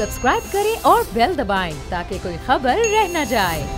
Subscribe करें और bell दबाएं ताकि कोई खबर रह न जाए।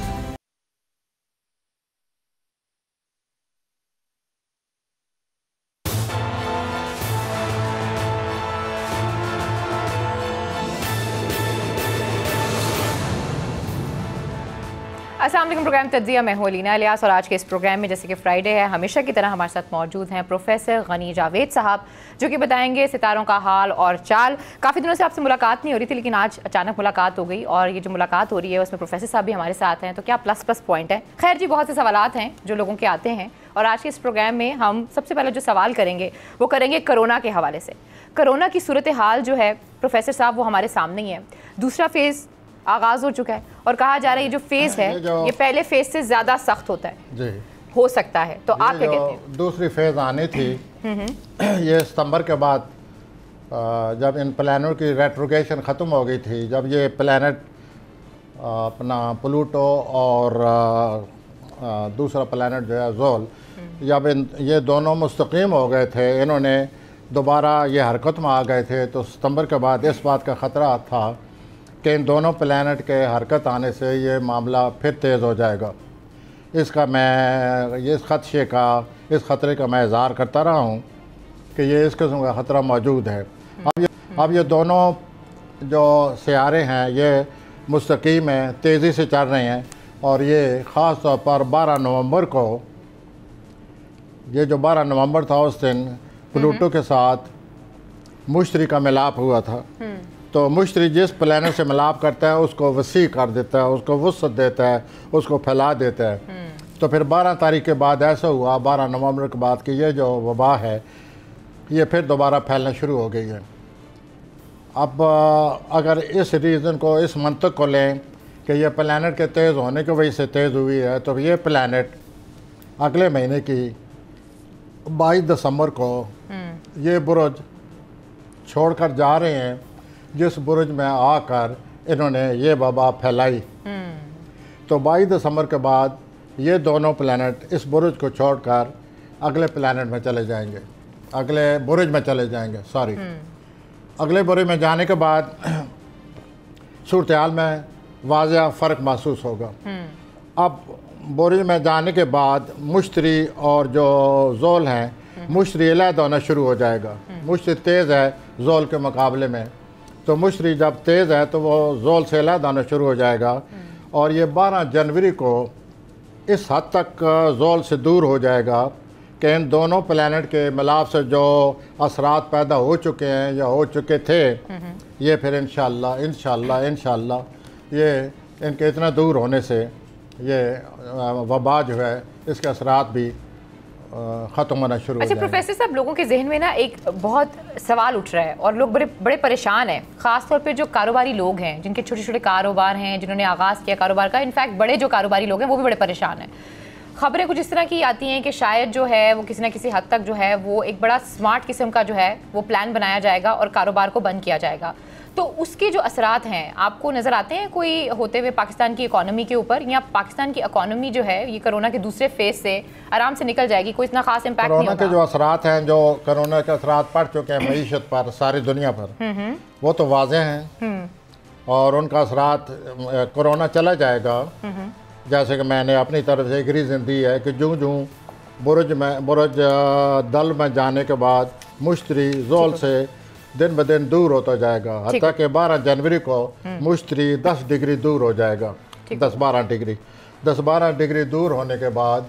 अस्सलाम वालेकुम। प्रोग्राम तज्ज़िया में हूं लीना इलियास और आज के इस प्रोग्राम में जैसे कि फ्राइडे है हमेशा की तरह हमारे साथ मौजूद हैं प्रोफेसर गनी जावेद साहब, जो कि बताएंगे सितारों का हाल और चाल। काफ़ी दिनों से आपसे मुलाकात नहीं हो रही थी, लेकिन आज अचानक मुलाकात हो गई और ये जो मुलाकात हो रही है उसमें प्रोफेसर साहब भी हमारे साथ हैं, तो क्या प्लस प्लस पॉइंट है। खैर जी, बहुत से सवालात हैं जो लोगों के आते हैं और आज के इस प्रोग्राम में हम सबसे पहले जो सवाल करेंगे वो करेंगे कोरोना के हवाले से। कोरोना की सूरत हाल जो है प्रोफेसर साहब वो हमारे सामने ही है। दूसरा फेज़ आगाज़ हो चुका है और कहा जा रहा है ये जो फेज़ है ये पहले फेज़ से ज़्यादा सख्त होता है जी, हो सकता है। तो आप क्या कहते हैं? दूसरी फेज़ आनी थी ये सितंबर के बाद, जब इन प्लैनेट की रेट्रोगेशन ख़त्म हो गई थी, जब ये प्लैनेट अपना प्लूटो और दूसरा प्लैनेट जो है जोल, जब ये दोनों मुस्तकीम हो गए थे, इन्होंने दोबारा ये हरकत में आ गए थे, तो सितंबर के बाद इस बात का ख़तरा था कि इन दोनों प्लैनेट के हरकत आने से ये मामला फिर तेज़ हो जाएगा। इसका मैं इस खदशे का, इस ख़तरे का मैं इज़हार करता रहा हूँ कि ये इस किस्म का ख़तरा मौजूद है। अब ये दोनों जो सियारे हैं ये मुस्तकीम हैं, तेज़ी से चल रहे हैं और ये ख़ास तौर पर 12 नवंबर को, ये जो 12 नवंबर था उस दिन प्लूटो के साथ मुश्तरी का मिलाप हुआ था। तो मुश्तरी जिस प्लैनेट से मिलाप करता है उसको वसी कर देता है, उसको वसअत देता है, उसको फैला देता है। तो फिर 12 तारीख के बाद ऐसा हुआ, 12 नवंबर के बाद कि ये जो वबा है ये फिर दोबारा फैलना शुरू हो गई है। अब अगर इस रीज़न को, इस मंतक को लें कि ये प्लैनेट के तेज़ होने की वजह से तेज़ हुई है, तो ये प्लैनेट अगले महीने की 22 दिसंबर को ये बुर्ज छोड़कर जा रहे हैं जिस बुर्ज में आकर इन्होंने ये वबा फैलाई। तो 22 दिसंबर के बाद ये दोनों प्लैनेट इस बुर्ज को छोड़कर अगले प्लैनेट में चले जाएंगे, अगले बुर्ज में चले जाएंगे, सॉरी अगले बुर्ज में जाने के बाद सूरत हाल में वाज़ेह फ़र्क महसूस होगा। अब बुर्ज में जाने के बाद मुश्तरी और जो जोल हैं, मुश्तरी अलग होना शुरू हो जाएगा। मुश्तरी तेज़ है जोल के मुकाबले में, तो मुश्तरी जब तेज़ है तो वो जोल से अलग आना शुरू हो जाएगा और ये 12 जनवरी को इस हद तक जोल से दूर हो जाएगा कि इन दोनों प्लैनेट के मिलाप से जो असरात पैदा हो चुके हैं या हो चुके थे, ये फिर इंशाअल्लाह ये इनके इतना दूर होने से ये वबा जो है इसके असरात भी ख़त्म होना शुरू हो जाएगा। प्रोफेसर साहब, लोगों के जहन में ना एक बहुत सवाल उठ रहा है और लोग बड़े परेशान हैं, ख़ास तौर पे जो कारोबारी लोग हैं, जिनके छोटे छोटे कारोबार हैं, जिन्होंने आगाज़ किया कारोबार का, इनफैक्ट बड़े जो कारोबारी लोग हैं वो भी बड़े परेशान हैं। खबरें कुछ इस तरह की आती हैं कि शायद जो है वो किसी न किसी हद तक जो है वो एक बड़ा स्मार्ट किस्म का जो है वो प्लान बनाया जाएगा और कारोबार को बंद किया जाएगा। तो उसके जो असरात हैं आपको नज़र आते हैं कोई होते हुए पाकिस्तान की इकॉनमी के ऊपर, या पाकिस्तान की इकॉनमी जो है ये कोरोना के दूसरे फेज से आराम से निकल जाएगी, कोई इतना खास इम्पैक्ट नहीं होगा? कोरोना के जो असरात हैं, जो कोरोना के असरात पड़ चुके हैं मईशत पर सारी दुनिया पर, वो तो वाज़ेह हैं और उनका असरात कोरोना चला जाएगा। जैसे कि मैंने अपनी तरफ से एक रीज़न दी है कि जूँ बुर्ज दल में जाने के बाद मुश्तरी जोल से दिन ब दिन दूर होता जाएगा, हत्ता कि 12 जनवरी को मुश्तरी 10 डिग्री दूर हो जाएगा, 10-12 डिग्री दूर होने के बाद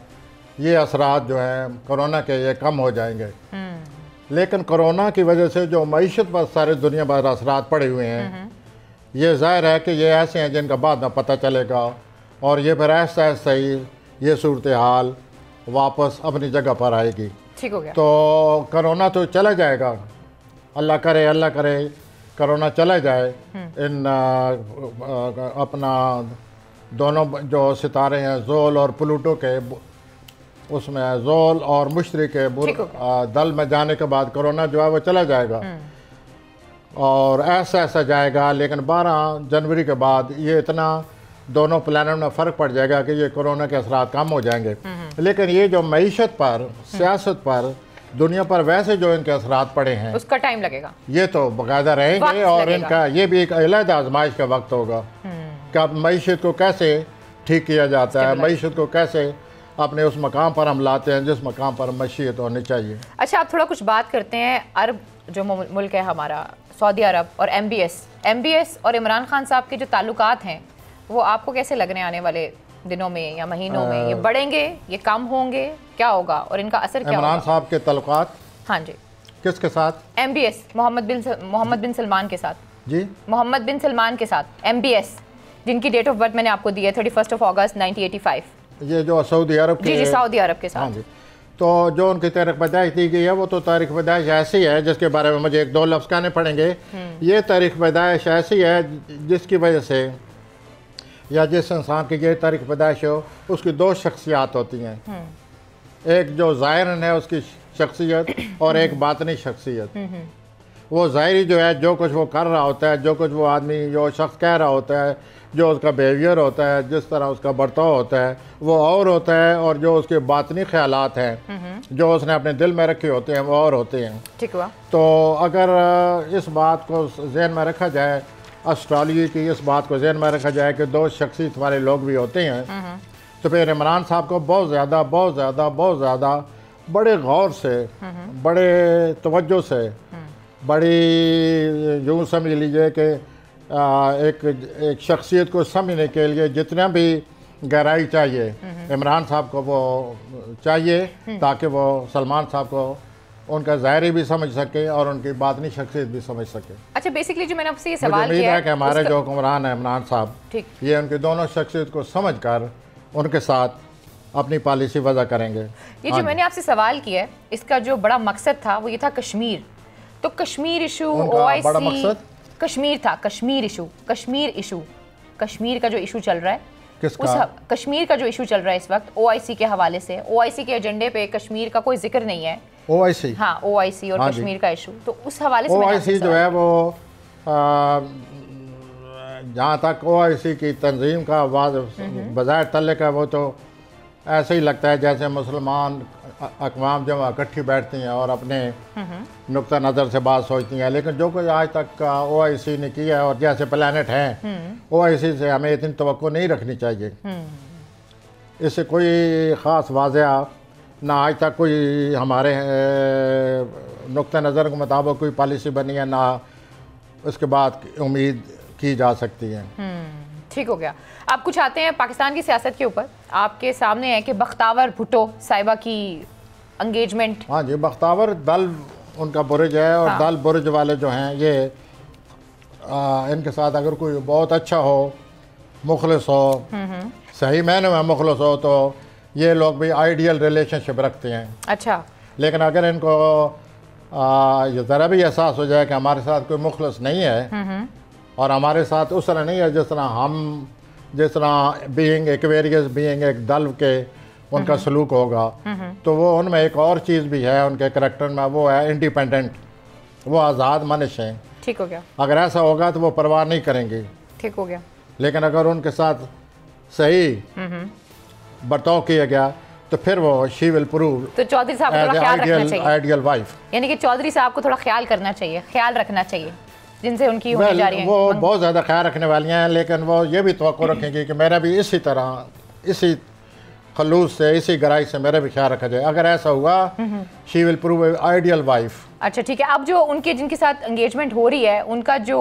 ये असरात जो हैं कोरोना के ये कम हो जाएंगे। लेकिन कोरोना की वजह से जो मईशत पर सारी दुनिया भर असरात पड़े हुए हैं, ये ज़ाहिर है कि ये ऐसे हैं जिनका बाद में पता चलेगा और ये फिर ऐसा ऐसा ही ये सूरत हाल वापस अपनी जगह पर आएगी। ठीक हो गया। तो कोरोना तो चला जाएगा, अल्लाह करे कोरोना चला जाए। इन अपना दोनों जो सितारे हैं जोल और प्लूटो के, उसमें जोल और मुश्तरी के दल में जाने के बाद कोरोना जो है वो चला जाएगा और ऐसा जाएगा। लेकिन 12 जनवरी के बाद ये इतना दोनों प्लैनेट में फ़र्क पड़ जाएगा कि ये कोरोना के असरात कम हो जाएंगे। लेकिन ये जो मईशत पर, सियासत पर, दुनिया पर वैसे जो इनके असरात पड़े हैं उसका टाइम लगेगा, ये तो बाकायदा रहेंगे और इनका ये भी एक अलग आजमाइश का वक्त होगा कि अब मईशत को कैसे ठीक किया जाता है, मईशत को कैसे अपने उस मकाम पर हम लाते हैं जिस मकाम पर मईशत होनी चाहिए। अच्छा, आप थोड़ा कुछ बात करते हैं अरब जो मुल्क है हमारा, सऊदी अरब और MBS और इमरान खान साहब के जो ताल्लुकात हैं वो आपको कैसे लग रहे हैं आने वाले दिनों में या महीनों में? ये बढ़ेंगे, ये कम होंगे, क्या होगा और इनका असर क्या होगा? इमरान साहब के ताल्लुकात? हाँ जी। किसके साथ? MBS, मोहम्मद बिन सलमान के साथ जी। मोहम्मद बिन सलमान के साथ MBS, जिनकी डेट ऑफ बर्थ मैंने आपको दी है 31 अगस्त 1985। ये जो सऊदी अरब के? जी, सऊदी अरब के साथ। हाँ जी। तो जो उनकी तारीख पैदाइश दी गई है वो तो तारीख पैदाइश ऐसी है जिसके बारे में मुझे एक दो लफ्ज़ कहने पड़ेंगे। ये तारीख पैदाइश ऐसी है जिसकी वजह से या जिस इंसान की ये तारीख पैदाइश हो उसकी दो शख्सियात होती हैं, एक जो ज़ाहिरन है उसकी शख्सियत और एक बातनी शख्सियत। वो ज़ाहिरी जो है जो कुछ वो कर रहा होता है, जो कुछ वो आदमी जो शख्स कह रहा होता है, जो उसका बिहेवियर होता है, जिस तरह उसका बर्ताव होता है वो और होता है, और जो उसके बातनी ख्यालात हैं जो उसने अपने दिल में रखे होते हैं वो और होते हैं। ठीक हुआ। तो अगर इस बात को जहन में रखा जाए, ऑस्ट्रेलिया की इस बात को जहन में रखा जाए कि दो शख्सियत वाले लोग भी होते हैं, तो फिर इमरान साहब को बहुत ज़्यादा बड़े गौर से, बड़े तवज्जो से, बड़ी यूँ समझ लीजिए कि एक शख्सियत को समझने के लिए जितना भी गहराई चाहिए इमरान साहब को वो चाहिए, ताकि वो सलमान साहब को उनका ज़ाहिरी भी समझ सके और उनकी बातनी शख्सियत भी समझ सके। अच्छा, बेसिकली जो मैंने आपसे ये सवाल मुझे उम्मीद किया है कि हमारे जो हुक्मरान है इमरान साहब, ठीक, ये उनकी दोनों शख्सियत को समझ कर उनके साथ अपनी पॉलिसी वजह करेंगे। ये जो मैंने आपसे सवाल किया है इसका जो बड़ा मकसद था वो ये था कश्मीर। तो कश्मीर इशू, बड़ा मकसद कश्मीर था, कश्मीर इशू, कश्मीर का जो इशू चल रहा है, किसका? कश्मीर का जो इशू चल रहा है इस वक्त OIC के हवाले से, OIC के एजेंडे पे कश्मीर का कोई जिक्र नहीं है। OIC? हाँ, OIC और कश्मीर का इशू, तो उस हवाले से OIC जो है वो जहाँ तक OIC की तंजीम का बज़ाहिर तल्लुक़ है वो तो ऐसे ही लगता है जैसे मुसलमान अक़वाम जब इकट्ठी बैठती हैं और अपने नुक्ता नज़र से बात सोचती हैं, लेकिन जो कुछ आज तक OIC ने किया है और जैसे प्लानट हैं OIC से हमें इतनी तवक्को नहीं रखनी चाहिए। इससे कोई ख़ास वाज़ेह ना आज तक कोई हमारे नुक्ता नज़र के मुताबिक कोई पॉलिसी बनी है, ना उसके बाद उम्मीद की जा सकती है। ठीक हो गया। आप कुछ आते हैं पाकिस्तान की सियासत के ऊपर, आपके सामने है कि बख्तावर भुट्टो साहिबा की एंगेजमेंट। हाँ जी, बख्तावर दल उनका बुर्ज है और दल बुर्ज वाले जो हैं ये इनके साथ अगर कोई बहुत अच्छा हो, मुखलिस हो, सही मायने में मुखलिस हो, तो ये लोग भी आइडियल रिलेशनशिप रखते हैं। अच्छा, लेकिन अगर इनको ये ज़रा भी एहसास हो जाए कि हमारे साथ कोई मुखलिस नहीं है और हमारे साथ उस तरह नहीं है जिस तरह बीइंग एक्वेरियस बीइंग एक दल के उनका सलूक होगा, तो वो उनमें एक और चीज़ भी है उनके करैक्टर में, वो है इंडिपेंडेंट, वो आज़ाद मनिश हैं। ठीक हो गया। अगर ऐसा होगा तो वो परवाह नहीं करेंगे। ठीक हो गया। लेकिन अगर उनके साथ सही बर्ताव किया गया तो फिर वो शी विल प्रूव तो चौधरी साहब को थोड़ा ख्याल रखना चाहिए, आइडियल वाइफ। यानी कि चौधरी साहब को थोड़ा ख्याल करना चाहिए, ख्याल रखना चाहिए जिनसे उनकी होने जा रही है। वो बहुत ज़्यादा ख्याल रखने वाली हैं, लेकिन वो ये भी तवक्को रखेंगी कि मेरा भी इसी तरह, इसी खलूस से, इसी गहराई से मेरा भी ख्याल रखा जाए। अगर ऐसा हुआ she will prove ideal wife. अच्छा, ठीक है। अब जो उनके जिनके साथ एंगेजमेंट हो रही है उनका जो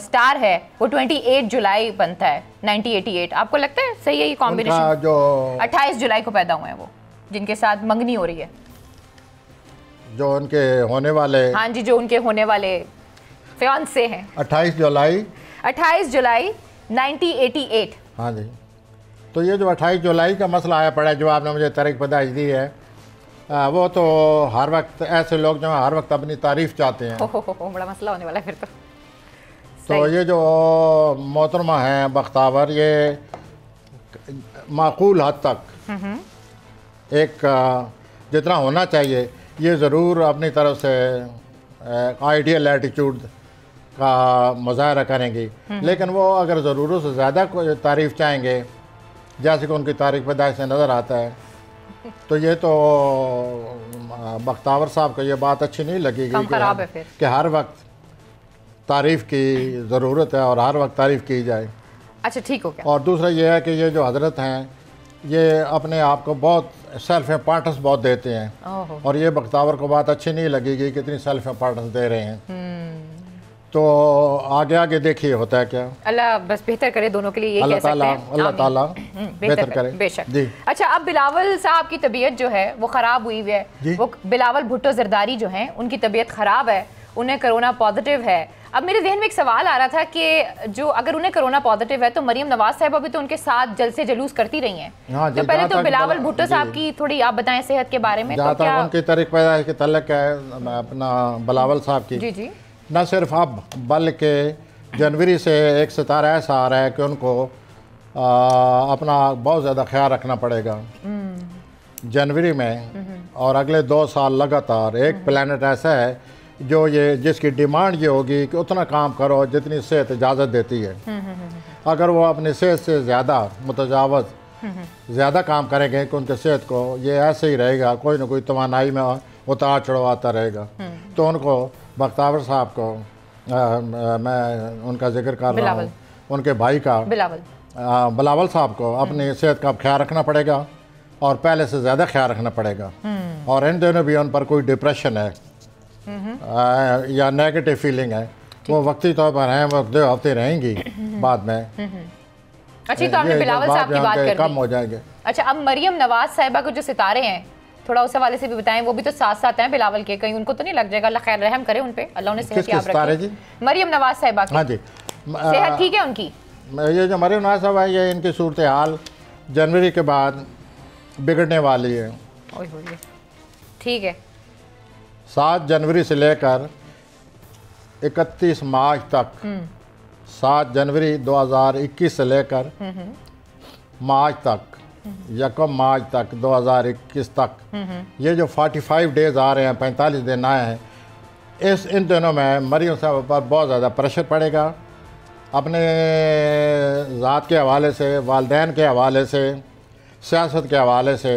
स्टार है वो 28 जुलाई बनता है 1988। आपको लगता है सही है ये कॉम्बिनेशन? जो 28 जुलाई को पैदा हुए हैं वो, जिनके साथ मंगनी हो रही है, जो उनके होने वाले, हाँ जी, जो उनके होने वाले फियांसे हैं। 28 जुलाई 1988। हाँ जी। तो ये जो 28 जुलाई का मसला आया पड़ा है, जो आपने मुझे तारीख पैदाइश दी है, वो तो हर वक्त ऐसे लोग जो हर वक्त अपनी तारीफ चाहते हैं। हो, बड़ा मसला होने वाला है फिर तो ये जो मोहतरमा हैं बख्तावर, ये माकूल हद तक एक जितना होना चाहिए ये ज़रूर अपनी तरफ से आइडियल एटीट्यूड का मुजाहरा करेंगी, लेकिन वो अगर ज़रूरत से ज़्यादा कोई तारीफ़ चाहेंगे, जैसे कि उनकी तारीख पैदाइश से नज़र आता है, तो ये तो बख्तावर साहब को ये बात अच्छी नहीं लगी काम खराब है फिर कि हर वक्त तारीफ़ की ज़रूरत है और हर वक्त तारीफ़ की जाए। अच्छा ठीक हो गया। और दूसरा ये है कि ये जो हजरत हैं ये अपने आप को बहुत सेल्फ इम्पोर्टेंस बहुत देते हैं और ये बख्तावर को बात अच्छी नहीं लगेगी कि इतनी सेल्फ इम्पोर्टेंस दे रहे हैं। तो आगे आगे देखिए होता है क्या। अल्लाह बस बेहतर करे दोनों के लिए, ये कह सकते हैं। अल्लाह ताला बेहतर करे बेशक जी। अच्छा अब बिलावल साहब की तबीयत जो है वो ख़राब हुई है, वो बिलावल भुट्टो जरदारी जो हैं उनकी तबीयत ख़राब है, उन्हें कोरोना पॉजिटिव है। अब मेरे जहन में एक सवाल आ रहा था कि जो अगर उन्हें कोरोना पॉजिटिव है तो मरियम नवाज साहिबा भी तो उनके साथ जलसे जुलूस करती रही हैं। तो पहले तो बिलावल भुट्टो साहब की थोड़ी आप बताएं सेहत के बारे में। जहाँ तक उनकी तारीख पैदाइश के तल्लुक है अपना बिलावल साहब की, जी जी, न सिर्फ अब बल्कि जनवरी से एक सितारा ऐसा आ रहा है कि उनको अपना बहुत ज़्यादा ख्याल रखना पड़ेगा जनवरी में। और अगले 2 साल लगातार एक प्लैनेट ऐसा है जो ये जिसकी डिमांड ये होगी कि उतना काम करो जितनी सेहत इजाज़त देती है। अगर वो अपनी सेहत से ज़्यादा मुतजावज़ ज़्यादा काम करेंगे कि उनके सेहत को ये ऐसे ही रहेगा, कोई ना कोई तवानाई में उतार चढ़ाव आता रहेगा। तो उनको बख्तावर साहब को मैं उनका जिक्र कर रहा हूँ, उनके भाई का बिलावल साहब को अपनी सेहत का ख्याल रखना पड़ेगा और पहले से ज़्यादा ख्याल रखना पड़ेगा। और इन दिनों भी उन पर कोई डिप्रेशन है या नेगेटिव फीलिंग है, वो वक्ती तौर पर हैं, वो 2 हफ्ते रहेंगी बाद में। अच्छा तो आपने बिलावल साहब की बात कर कम हो जाएंगे। अच्छा अब मरियम नवाज साहिबा को जो सितारे हैं थोड़ा उस हवाले से भी बताएं, वो भी तो साथ साथ हैं बिलावल के, कहीं उनको तो नहीं लग जाएगा? अल्लाह खैर रहम करे उन पे, अल्लाह ने सेहत याब रखे। मरियम नवाज साहिबा की, हाँ जी, सेहत ठीक है उनकी? ये जो मरियम नवाज साहिबा है ये इनकी सूरत हाल जनवरी के बाद बिगड़ने वाली है। ठीक है, 7 जनवरी से लेकर 31 मार्च तक, 7 जनवरी 2021 से लेकर मार्च तक, 1 मार्च तक 2021 तक, ये जो 45 डेज आ रहे हैं, 45 दिन आए हैं, इन दिनों में मरियम साहब पर बहुत ज़्यादा प्रेशर पड़ेगा। अपने ज़ात के हवाले से, वालदैन के हवाले से, सियासत के हवाले से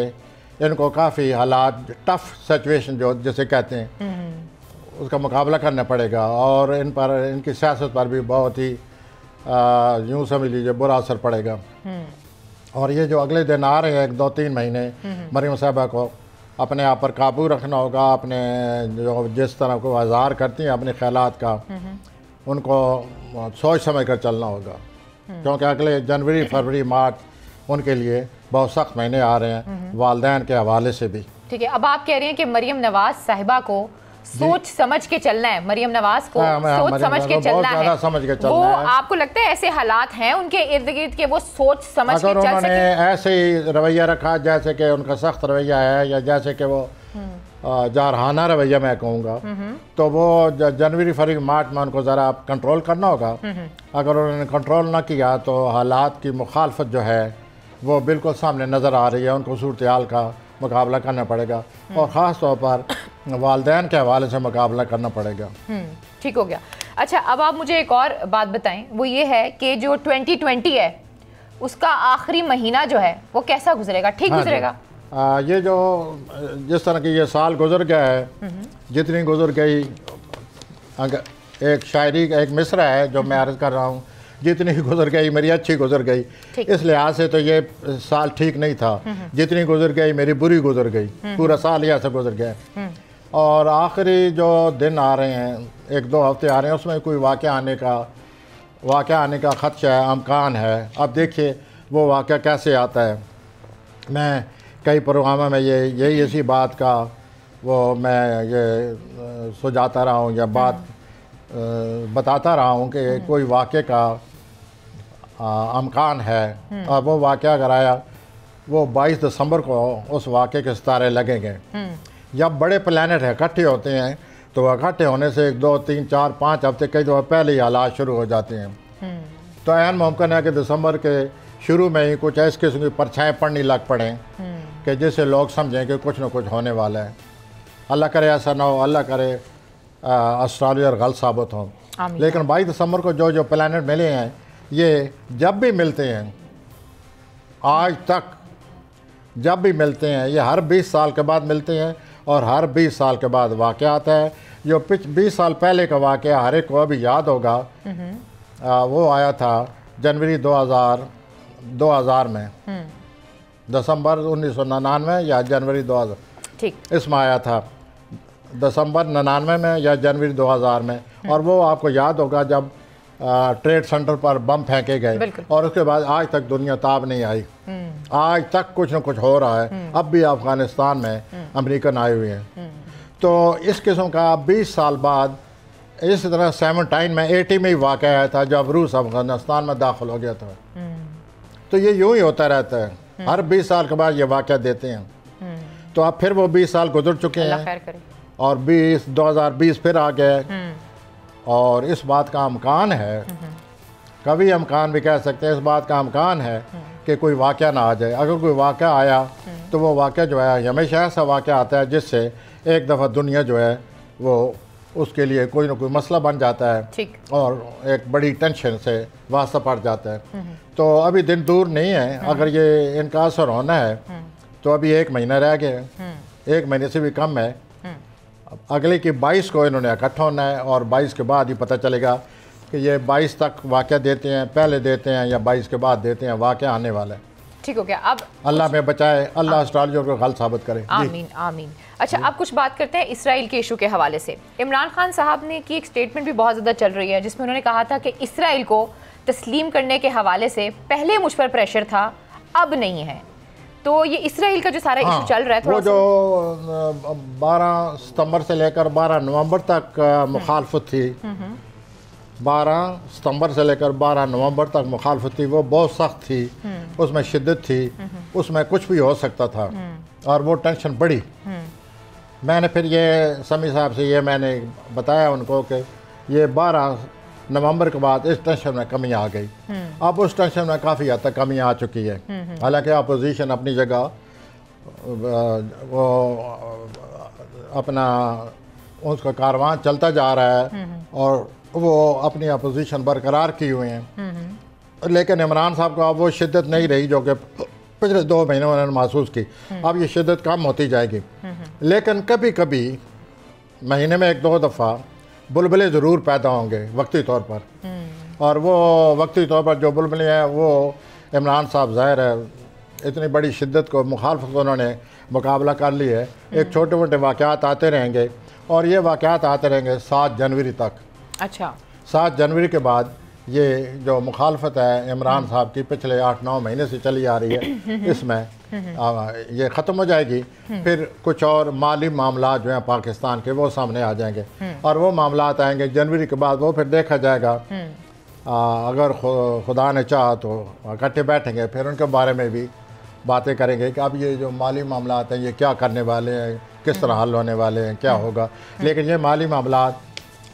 इनको काफ़ी हालात, टफ़ सिचुएशन जो जिसे कहते हैं, उसका मुकाबला करना पड़ेगा। और इन पर, इनकी सियासत पर भी बहुत ही यूँ समझ लीजिए बुरा असर पड़ेगा। और ये जो अगले दिन आ रहे हैं 1-2-3 महीने, मरियम साहिबा को अपने आप पर काबू रखना होगा, अपने जो जिस तरह को आज़ार करती हैं अपने ख्यालात का, उनको सोच समझ कर चलना होगा। क्योंकि अगले जनवरी, फरवरी, मार्च उनके लिए बहुत सख्त महीने आ रहे हैं वालदैन के हवाले से भी। ठीक है, अब आप कह रहे हैं कि मरियम नवाज साहिबा को सोच समझ के चलना है, मरियम नवाज को सोच समझ के चलना है, समझ के चलना वो है। आपको लगता है ऐसे हालात हैं उनके इर्द गिर्द के वो सोच समझ के चल सके? उन्होंने ऐसे ही रवैया रखा जैसे कि उनका सख्त रवैया है, या जैसे कि वो जारहाना रवैया मैं कहूँगा, तो वो जनवरी, फरवरी, मार्च में उनको ज़रा कंट्रोल करना होगा। अगर उन्होंने कंट्रोल ना किया तो हालात की मुखालफत जो है वो बिल्कुल सामने नज़र आ रही है, उनको सूरत हाल का मुकाबला करना पड़ेगा और ख़ास तौर पर वालदैन के हवाले से मुकाबला करना पड़ेगा। ठीक हो गया। अच्छा अब आप मुझे एक और बात बताएं, वो ये है कि जो 2020 है उसका आखिरी महीना जो है वो कैसा गुजरेगा? ठीक गुजरेगा? ये जो जिस तरह की ये साल गुजर गया है, जितनी गुजर गई, एक शायरी का एक मिसरा है जो मैं अर्ज़ कर रहा हूँ, जितनी गुजर गई मेरी अच्छी गुजर गई। इस लिहाज से तो ये साल ठीक नहीं था, जितनी गुजर गई मेरी बुरी गुजर गई, पूरा साल ही ऐसा गुजर गया। और आखिरी जो दिन आ रहे हैं, 1-2 हफ्ते आ रहे हैं, उसमें कोई वाक़या आने का ख़दशा है, अमकान है। अब देखिए वो वाक़या कैसे आता है। मैं कई प्रोग्रामों में यही इसी बात का वो मैं ये सुझाता रहा हूँ या बात बताता रहा हूँ कि कोई वाक़े का अमकान है, और वो वाक़या अगर आया वो 22 दिसंबर को उस वाक़े के सितारे लगेंगे। जब बड़े प्लैनेट इकट्ठे होते हैं तो इकट्ठे होने से 1, 2, 3, 4, 5 हफ्ते कई दफ़ा पहले ही हालात शुरू हो जाते हैं। तो ऐन मुमकिन है कि दिसंबर के शुरू में ही कुछ ऐसे किस्म की परछाएँ पड़नी लग पड़ें कि जिससे लोग समझें कि कुछ न कुछ होने वाला है। अल्लाह करे ऐसा ना हो, अल्लाह करे एस्ट्रोलॉजर गलत साबित हो। लेकिन 22 दिसंबर को जो प्लैनेट मिले हैं, ये जब भी मिलते हैं आज तक जब भी मिलते हैं ये हर 20 साल के बाद मिलते हैं और हर 20 साल के बाद वाक़या आता है। जो 20 साल पहले का वाक़या हर एक को अभी याद होगा, वो आया था जनवरी 2000 में, दिसंबर 1999 या जनवरी 2000, ठीक, इसमें आया था दिसंबर 99 में या जनवरी 2000 में। और वो आपको याद होगा जब ट्रेड सेंटर पर बम फेंके गए और उसके बाद आज तक दुनिया ताब नहीं आई। आज तक कुछ न कुछ हो रहा है। अब भी अफ़गानिस्तान में अमेरिकन आए हुए हैं। तो इस किस्म का 20 साल बाद इस तरह 79 में 80 में ही वाक़या आया था जब रूस अफ़गानिस्तान में दाखिल हो गया था। तो ये यूँ ही होता रहता है, हर 20 साल के बाद ये वाक़या देते हैं। तो अब फिर वो 20 साल गुजर चुके हैं और 2020 फिर आ गए और इस बात का अमकान है, कभी अमकान भी कह सकते हैं, इस बात का अमकान है कि कोई वाक़या ना आ जाए। अगर कोई वाक़या आया तो वो वाक़या जो है हमेशा ऐसा वाक़या आता है जिससे एक दफ़ा दुनिया जो है वो उसके लिए कोई ना कोई मसला बन जाता है और एक बड़ी टेंशन से वास्ता पड़ जाता है। तो अभी दिन दूर नहीं है, अगर ये इनका असर होना है तो अभी 1 महीना रह गया, 1 महीने से भी कम है। अगले की 22 को इन्होंने इकट्ठा होना है और 22 के बाद ही पता चलेगा कि ये 22 तक वाक़या देते हैं, पहले देते हैं या 22 के बाद देते हैं, वाक़या आने वाला है। ठीक हो गया। अब अल्लाह में बचाए, अल्लाह अस्ट्रालजियों को गलत साबित करे। आमीन आमीन। अच्छा, अब कुछ बात करते हैं इसराइल के इशू के हवाले से। इमरान खान साहब ने की एक स्टेटमेंट भी बहुत ज़्यादा चल रही है जिसमें उन्होंने कहा था कि इसराइल को तस्लीम करने के हवाले से पहले मुझ पर प्रेशर था, अब नहीं है। तो ये इसराइल का जो सारा इशू चल रहा है, वो जो 12 सितंबर से लेकर 12 नवंबर तक मुखालफत थी, 12 सितंबर से लेकर 12 नवंबर तक मुखालफत थी, वो बहुत सख्त थी, उसमें शिद्दत थी, उसमें कुछ भी हो सकता था और वो टेंशन बढ़ी। मैंने फिर ये समी साहब से ये मैंने बताया उनको कि ये 12 नवंबर के बाद इस टेंशन में कमी आ गई। अब उस टेंशन में काफ़ी हद तक कमी आ चुकी है। हालांकि अपोजिशन अपनी जगह वो अपना उसका कारवां चलता जा रहा है और वो अपनी अपोजिशन बरकरार किए हुए हैं, लेकिन इमरान साहब को अब वो शिद्दत नहीं रही जो कि पिछले 2 महीनों उन्होंने महसूस की। अब ये शिद्दत कम होती जाएगी, लेकिन कभी कभी महीने में 1-2 दफ़ा बुलबुले ज़रूर पैदा होंगे वक्ती तौर पर, और वो वक्ती तौर पर जो बुलबुले हैं वो इमरान साहब ज़ाहिर है इतनी बड़ी शिद्दत को मुखालफत उन्होंने मुकाबला कर ली है। एक छोटे मोटे वाक़यात आते रहेंगे और ये वाक़यात आते रहेंगे 7 जनवरी तक। अच्छा, 7 जनवरी के बाद ये जो मुखालफत है इमरान साहब की पिछले 8-9 महीने से चली आ रही है, इसमें ये ख़त्म हो जाएगी। फिर कुछ और माली मामला जो हैं पाकिस्तान के वो सामने आ जाएंगे और वो मामला आएंगे जनवरी के बाद। वो फिर देखा जाएगा, अगर खुदा ने चाहा तो इकट्ठे बैठेंगे, फिर उनके बारे में भी बातें करेंगे कि अब ये जो माली मामला आते हैं ये क्या करने वाले हैं, किस तरह हल होने वाले हैं, क्या होगा। लेकिन ये माली मामला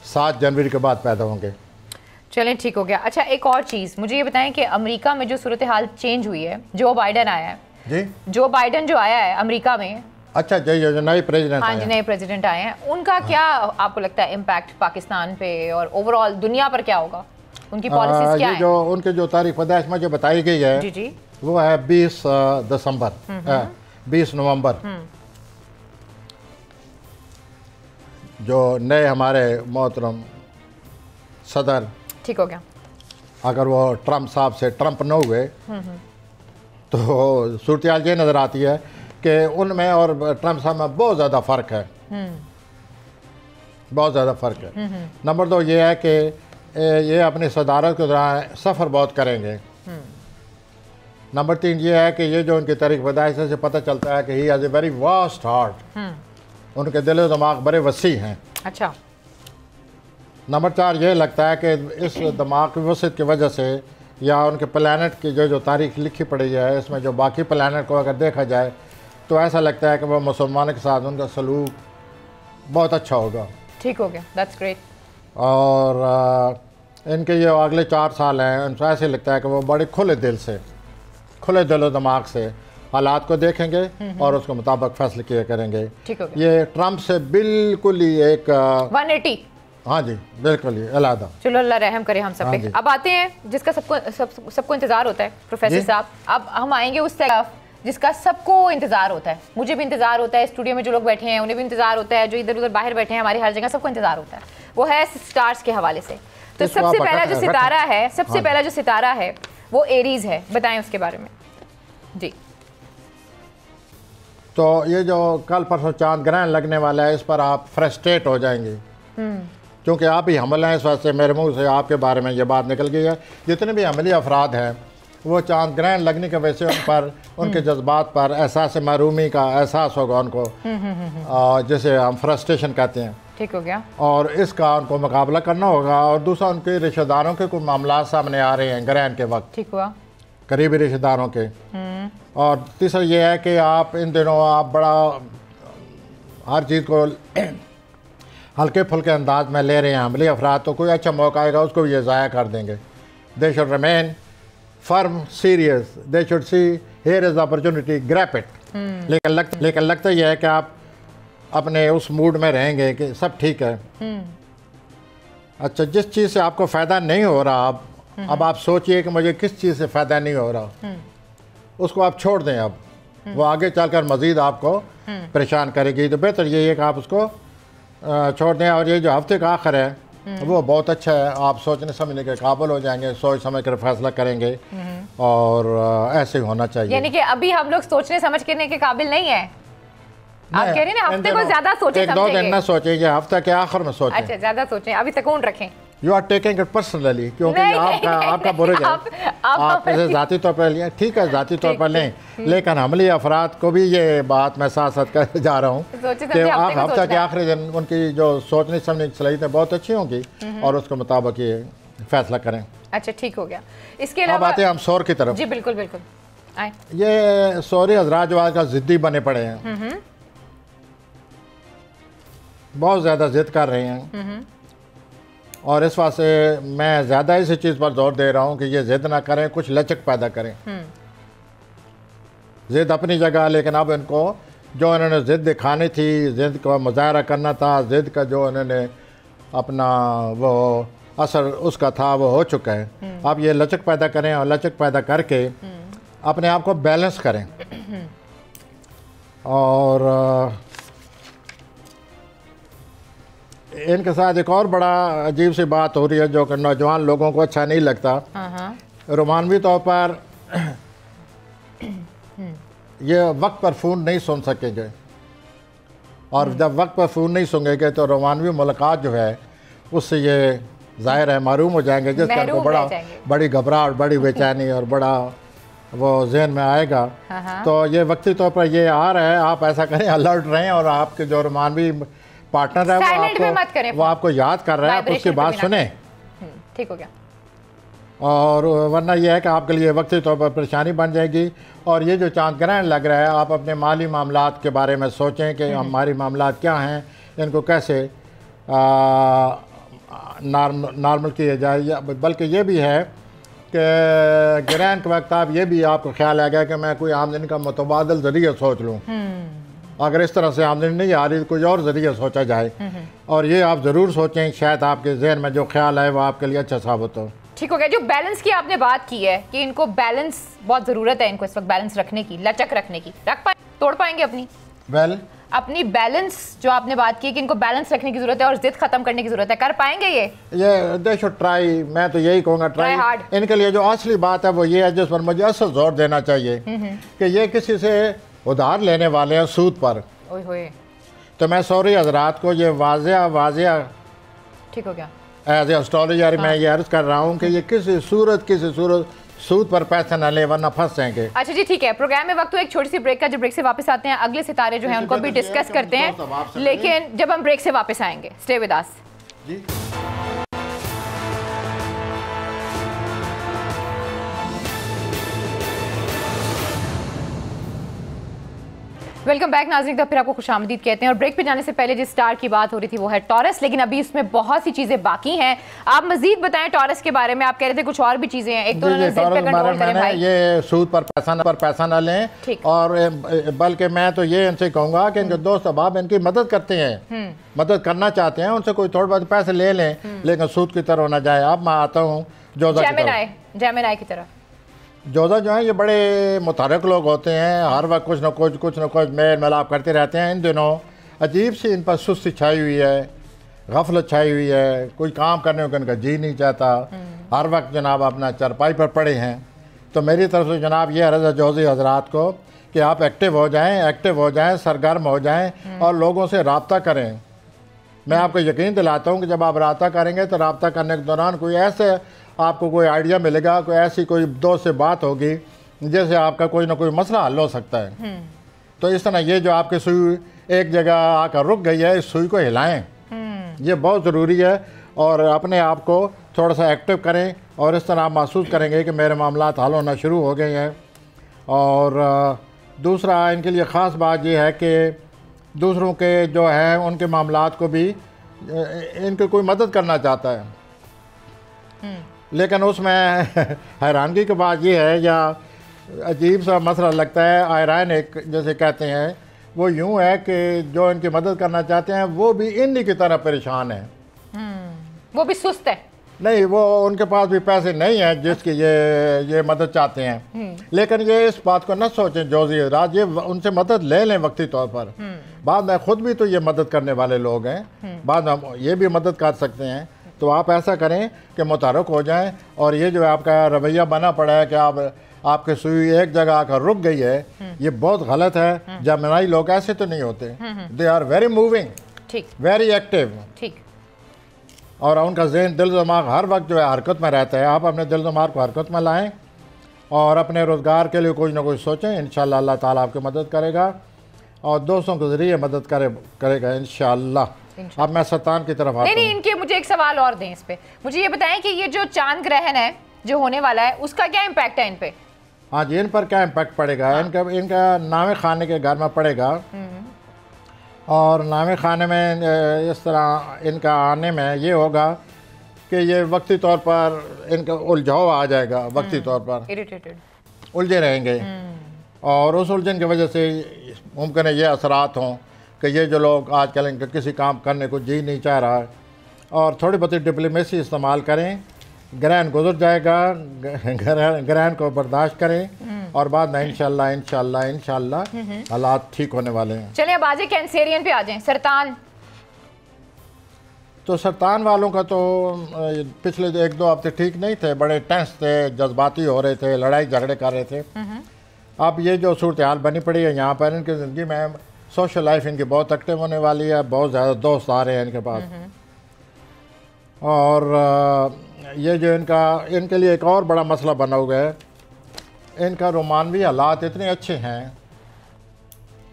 7 जनवरी के बाद पैदा होंगे। चलें, ठीक हो गया। अच्छा, एक और चीज़ मुझे ये बताएं कि अमेरिका में जो सूरत हाल चेंज हुई है, जो बाइडन आया है जी, जो बाइडन जो आया है अमेरिका में, अच्छा जी, जो नए प्रेसिडेंट, हाँ जी, नए प्रेसिडेंट आए हैं, उनका क्या आपको लगता है इम्पैक्ट पाकिस्तान पे और ओवरऑल दुनिया पर क्या होगा? उनकी पॉलिसीज क्या है? जो उनके जो तारीख पैदाइश में जो बताई गई है जी जी, वो है 20 दिसंबर 20 नवंबर। जो नए हमारे मोहतरम सदर, ठीक हो गया, अगर वो ट्रंप साहब से ट्रंप न हुए तो सूरत हाल ये नज़र आती है कि उनमें और ट्रंप साहब में बहुत ज़्यादा फ़र्क है, बहुत ज़्यादा फ़र्क है। नंबर 2 ये है कि ये अपनी सदारत के दौरान सफ़र बहुत करेंगे। नंबर 3 ये है कि ये जो उनकी तारीख पैदाइश से पता चलता है कि he has a very vast heart, उनके दिल दिमाग बड़े वसी हैं। अच्छा। नंबर 4 ये लगता है कि इस दिमाग की वसत की वजह से या उनके प्लैनेट की जो तारीख लिखी पड़ी है, इसमें जो बाकी प्लैनेट को अगर देखा जाए तो ऐसा लगता है कि वह मुसलमानों के साथ उनका सलूक बहुत अच्छा होगा। ठीक हो गया, दैट्स ग्रेट। और इनके ये अगले 4 साल हैं, उनको ऐसे लगता है कि वो बड़े खुले दिल से, खुले दिल दिमाग से हालात को देखेंगे और उसके मुताबिक फैसले किए करेंगे। ठीक हो गया। ये ट्रंप से बिल्कुल ही एक 180, हाँ जी, बिल्कुल ही अलग। चलो, अल्लाह रहम करे हम सब पे। अब आते हैं जिसका सबको इंतजार होता है, प्रोफेसर साहब, अब हम आएंगे उस तरफ जिसका सबको इंतजार होता है, मुझे भी इंतजार होता है, स्टूडियो में जो लोग बैठे हैं उन्हें भी इंतजार होता है, जो इधर उधर बाहर बैठे हैं हमारी हर जगह सबको इंतजार होता है, वो है स्टार्स के हवाले से। तो सबसे पहला जो सितारा है, सबसे पहला जो सितारा है वो एरीज है, बताएं उसके बारे में जी। तो ये जो कल परसों चांद ग्रहण लगने वाला है, इस पर आप फ्रस्ट्रेट हो जाएंगे, क्योंकि आप ही हमला हैं, इस वजह से मेरे मुंह से आपके बारे में ये बात निकल गई है। जितने भी हमली अफराद हैं वो चांद ग्रहण लगने की वजह से उन पर, उनके जज्बात पर एहसास महरूमी का एहसास होगा उनको, जिसे हम फ्रस्ट्रेशन कहते हैं। ठीक हो गया। और इसका उनको मुकाबला करना होगा। और दूसरा, उनके रिश्तेदारों के कुछ मामला सामने आ रहे हैं ग्रहण के वक्त, ठीक हुआ, करीबी रिश्तेदारों के। और तीसरा ये है कि आप इन दिनों आप बड़ा हर चीज़ को हल्के फुल्के अंदाज में ले रहे हैं हमली अफराद, तो कोई अच्छा मौका आएगा उसको भी ये ज़ाया कर देंगे। They should remain firm serious, they should see here is opportunity, grab it. लेकिन लगता यह है कि आप अपने उस मूड में रहेंगे कि सब ठीक है। अच्छा, जिस चीज़ से आपको फ़ायदा नहीं हो रहा, अब आप सोचिए कि मुझे किस चीज़ से फ़ायदा नहीं हो रहा, उसको आप छोड़ दें। अब वो आगे चलकर मज़ीद आपको परेशान करेगी, तो बेहतर ये है कि आप उसको छोड़ दें। और ये जो हफ्ते का आखिर है वो बहुत अच्छा है, आप सोचने समझने के काबिल हो जाएंगे, सोच समझ कर फैसला करेंगे, और ऐसे ही होना चाहिए। यानी कि अभी हम लोग सोचने समझने के काबिल नहीं है, आप कह रहे हैं ना हफ्ते को ज्यादा सोचें, एक दो दिन ना सोचेंगे, हफ्ते के आखिर में सोचें। अच्छा, ज्यादा सोचें, अभी सुकून रखें। You are taking it personally, क्योंकि आपका बुरा है, आप इसे ज़ाती तौर पर लिया, ठीक है ज़ाती तौर पर लें, लेकिन हमली अफराद को भी ये बात मैं साथ साथ कर जा रहा हूँ कि आप हफ्ते के आखिरी दिन उनकी जो सोचने समझने की सलाहियतें बहुत अच्छी होंगी और उसके मुताबिक ये फैसला करें। अच्छा, ठीक हो गया। इसके अलावा अब आते हैं हम शोर की तरफ। जी बिल्कुल बिल्कुल। ये शोरी हजरात जो आजकल ज़िद्दी बने पड़े हैं, बहुत ज़्यादा ज़िद कर रहे हैं, और इस वास्ते मैं ज़्यादा इसी चीज़ पर जोर दे रहा हूँ कि ये ज़िद ना करें, कुछ लचक पैदा करें। ज़िद अपनी जगह, लेकिन अब इनको जो इन्होंने ज़िद दिखानी थी, ज़िद का मुजाहरा करना था, ज़िद का जो इन्होंने अपना वो असर उसका था वो हो चुका है। अब ये लचक पैदा करें, और लचक पैदा करके अपने आप को बैलेंस करें। और इनके साथ एक और बड़ा अजीब सी बात हो रही है जो कि नौजवान लोगों को अच्छा नहीं लगता। रोमानवी तौर पर ये वक्त पर फ़ोन नहीं सुन सकेंगे, और जब वक्त पर फ़ोन नहीं सुनेंगे तो रोमानवी मुलाकात जो है उससे ये ज़ाहिर है महरूम हो जाएंगे, जिसका उनको बड़ी घबराहट, बड़ी बेचैनी और बड़ा वो जहन में आएगा। तो ये वक्ती तौर पर ये आ रहा है, आप ऐसा करें, अलर्ट रहें, और आपके जो रोमानवी पार्टनर है वो आपको याद कर रहा है, आप उसकी बात सुने। ठीक हो गया। और वरना यह है कि आपके लिए वक्ती तौर पर परेशानी बन जाएगी। और ये जो चांद ग्रहण लग रहा है, आप अपने माली मामलात के बारे में सोचें कि हमारी मामलात क्या हैं, इनको कैसे नॉर्मल किया जाए। बल्कि ये भी है कि ग्रहण के वक्त आप ये भी आपको ख्याल आ गया कि मैं कोई आमदनी का मुतबादल ज़रिया सोच लूँ। अगर इस तरह से आमदनी नहीं आ रही तो कोई और ज़रिया सोचा जाए, और ये आप ज़रूर सोचें, शायद आपके जहन में जो ख्याल है वो आपके लिए अच्छा साबित हो। ठीक हो गया। जो बैलेंस की आपने बात की है कि इनको बैलेंस बहुत ज़रूरत है, इनको इस वक्त बैलेंस रखने की, लचक रखने की, रख पाए, तोड़ पाएंगे अपनी अपनी बैलेंस जो आपने बात की कि इनको बैलेंस रखने की ज़रूरत है और जिद ख़त्म करने की ज़रूरत है, कर पाएंगे ये दे शुड ट्राई। मैं तो यही कहूँगा, ट्राई हार्ड। इनके लिए जो असली बात है वो ये है, जिस पर मुझे असल जोर देना चाहिए कि ये किसी से उधार लेने वाले हैं सूद पर। तो मैं सॉरी हजरात को ये वाजिया ठीक हो गया, एज ए एस्ट्रोलॉजर मैं ये अर्ज कर रहा हूँ कि ये किसी सूरत सूद पर पैसा न ले, वरना फंस जाएंगे। अच्छा जी, ठीक है। प्रोग्राम में वक्त तो एक छोटी सी ब्रेक का, जब ब्रेक से वापस आते हैं अगले सितारे जो हैं उनको भी डिस्कस करते हैं, लेकिन जब हम ब्रेक से वापस आएंगे। स्टे विद अस जी। वेलकम बैक नाज़रीन, तो फिर आपको खुशामदीद कहते हैं। और ब्रेक पे जाने से पहले जिस स्टार की बात हो रही थी वो है टॉरस, लेकिन अभी इसमें बहुत सी चीज़ें बाकी हैं। आप मजीद बताएं टॉरस के बारे में। आप कह रहे थे कुछ और भी चीज़ें हैं, एक तो कंट्रोल करें भाई, ये सूद पर पैसा ना लें, और बल्कि मैं तो ये इनसे कहूँगा कि इनके दोस्त अहबाब इनकी मदद करते हैं, मदद करना चाहते हैं, उनसे कोई थोड़े बहुत पैसे ले लें, लेकिन सूद की तरह ना जाए। अब मैं आता हूँ जो जेमिनाई की तरफ। जोधा जो है ये बड़े मुतहरक लोग होते हैं, हर वक्त कुछ न कुछ मेल मिलाप करते रहते हैं। इन दिनों अजीब सी इन पर सुस्ती छाई हुई है, गफलत छाई हुई है, कोई काम करने को इनका जी नहीं चाहता, हर वक्त जनाब अपना चरपाई पर पड़े हैं। तो मेरी तरफ से जनाब ये अर्ज़ है जोधी हजरात को कि आप एक्टिव हो जाएं, सरगर्म हो जाएं और लोगों से रब्ता करें। मैं आपको यकीन दिलाता हूँ कि जब आप रब्ता करेंगे तो रब्ता करने के दौरान कोई ऐसे आपको कोई आइडिया मिलेगा, कोई ऐसी कोई दोस्त से बात होगी जैसे आपका कोई ना कोई मसला हल हो सकता है। तो इस तरह ये जो आपकी सुई एक जगह आकर रुक गई है, इस सुई को हिलाएं, ये बहुत ज़रूरी है। और अपने आप को थोड़ा सा एक्टिव करें और इस तरह आप महसूस करेंगे कि मेरे मामलात हल होना शुरू हो गए हैं। और दूसरा इनके लिए ख़ास बात यह है कि दूसरों के जो है उनके मामलात को भी इनकी कोई मदद करना चाहता है, लेकिन उसमें हैरानगी की बात यह है या अजीब सा मसला लगता है, आयरैनिक जैसे कहते हैं, वो यूँ है कि जो इनकी मदद करना चाहते हैं वो भी इन्हीं की तरह परेशान है, वो भी सुस्त है। नहीं, वो उनके पास भी पैसे नहीं हैं जिसकी ये मदद चाहते हैं। लेकिन ये इस बात को न सोचें जोधी राज, ये उनसे मदद ले लें वक्ती तौर पर, बाद में खुद भी तो ये मदद करने वाले लोग हैं, बाद में ये भी मदद कर सकते हैं। तो आप ऐसा करें कि मुतारक हो जाएं। और ये जो आपका रवैया बना पड़ा है कि आपकी सुई एक जगह आकर रुक गई है, ये बहुत गलत है। जमनाई लोग ऐसे तो नहीं होते, दे आर वेरी मूविंग, ठीक, वेरी एक्टिव, ठीक, और उनका ज़हन दिल दिमाग हर वक्त जो है हरकत में रहता है। आप अपने दिल दिमाग को हरकत में लाएं और अपने रोज़गार के लिए कुछ ना कुछ सोचें, इंशाअल्लाह अल्लाह ताला आपकी मदद करेगा और दोस्तों के ज़रिए मदद करेगा इंशाअल्लाह। अब मैं सल्तान की तरफ आता हूं। नहीं, इनके मुझे एक सवाल और दें इस पे, मुझे ये बताएं कि ये जो चांद ग्रहण है जो होने वाला है उसका क्या इम्पैक्ट है इन पे? हाँ जी, इन पर क्या इम्पैक्ट पड़ेगा? हाँ। इनका नामे खाने के घर में पड़ेगा, और नामे खाने में इस तरह इनका आने में ये होगा कि ये वक्ती तौर पर इनका उलझाव आ जाएगा, वक्ती तौर पर इरिटेटेड उलझे रहेंगे, और उस उलझन की वजह से मुमकिन है ये असरात हों कि ये जो लोग आजकल इनका किसी काम करने को जी नहीं चाह रहा है, और थोड़ी बहुत डिप्लोमेसी इस्तेमाल करें, ग्रहण गुजर जाएगा, ग्रहण को बर्दाश्त करें और बाद में इंशाल्लाह हालात ठीक होने वाले हैं। चलिए अब आज कैंसेरियन पे आ जाएं, सरतान। तो सरतान वालों का तो पिछले 1-2 हफ्ते ठीक नहीं थे, बड़े टेंस थे, जज्बाती हो रहे थे, लड़ाई झगड़े कर रहे थे। अब ये जो सूरत हाल बनी पड़ी है यहाँ पर, इनकी ज़िंदगी में सोशल लाइफ इनकी बहुत एक्टिव होने वाली है, बहुत ज़्यादा दोस्त आ रहे हैं इनके पास। और ये जो इनके लिए एक और बड़ा मसला बना हुआ है, इनका रोमानवी हालात इतने अच्छे हैं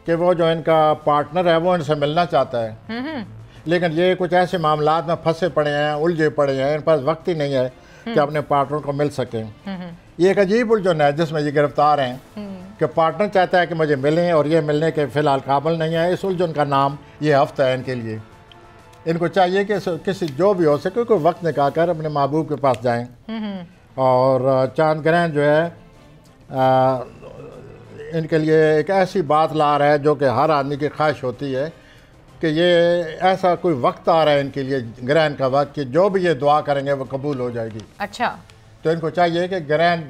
कि वो जो इनका पार्टनर है वो इनसे मिलना चाहता है, लेकिन ये कुछ ऐसे मामलात में फंसे पड़े हैं, उलझे पड़े हैं, इन पास वक्त ही नहीं है कि अपने पार्टनर को मिल सकें। ये एक अजीब उलझन है जिसमें ये गिरफ्तार हैं कि पार्टनर चाहता है कि मुझे मिलें और ये मिलने के फ़िलहाल काबिल नहीं है। इस उलझन का नाम ये हफ्ता है इनके लिए। इनको चाहिए कि किसी जो भी हो सके कोई वक्त निकाल कर अपने महबूब के पास जाएं। और चांद ग्रहण जो है इनके लिए एक ऐसी बात ला रहा है जो कि हर आदमी की ख्वाहिश होती है कि ये ऐसा कोई वक्त आ रहा है इनके लिए, ग्रहण का वक्त, कि जो भी ये दुआ करेंगे वो कबूल हो जाएगी। अच्छा, तो इनको चाहिए कि ग्रहण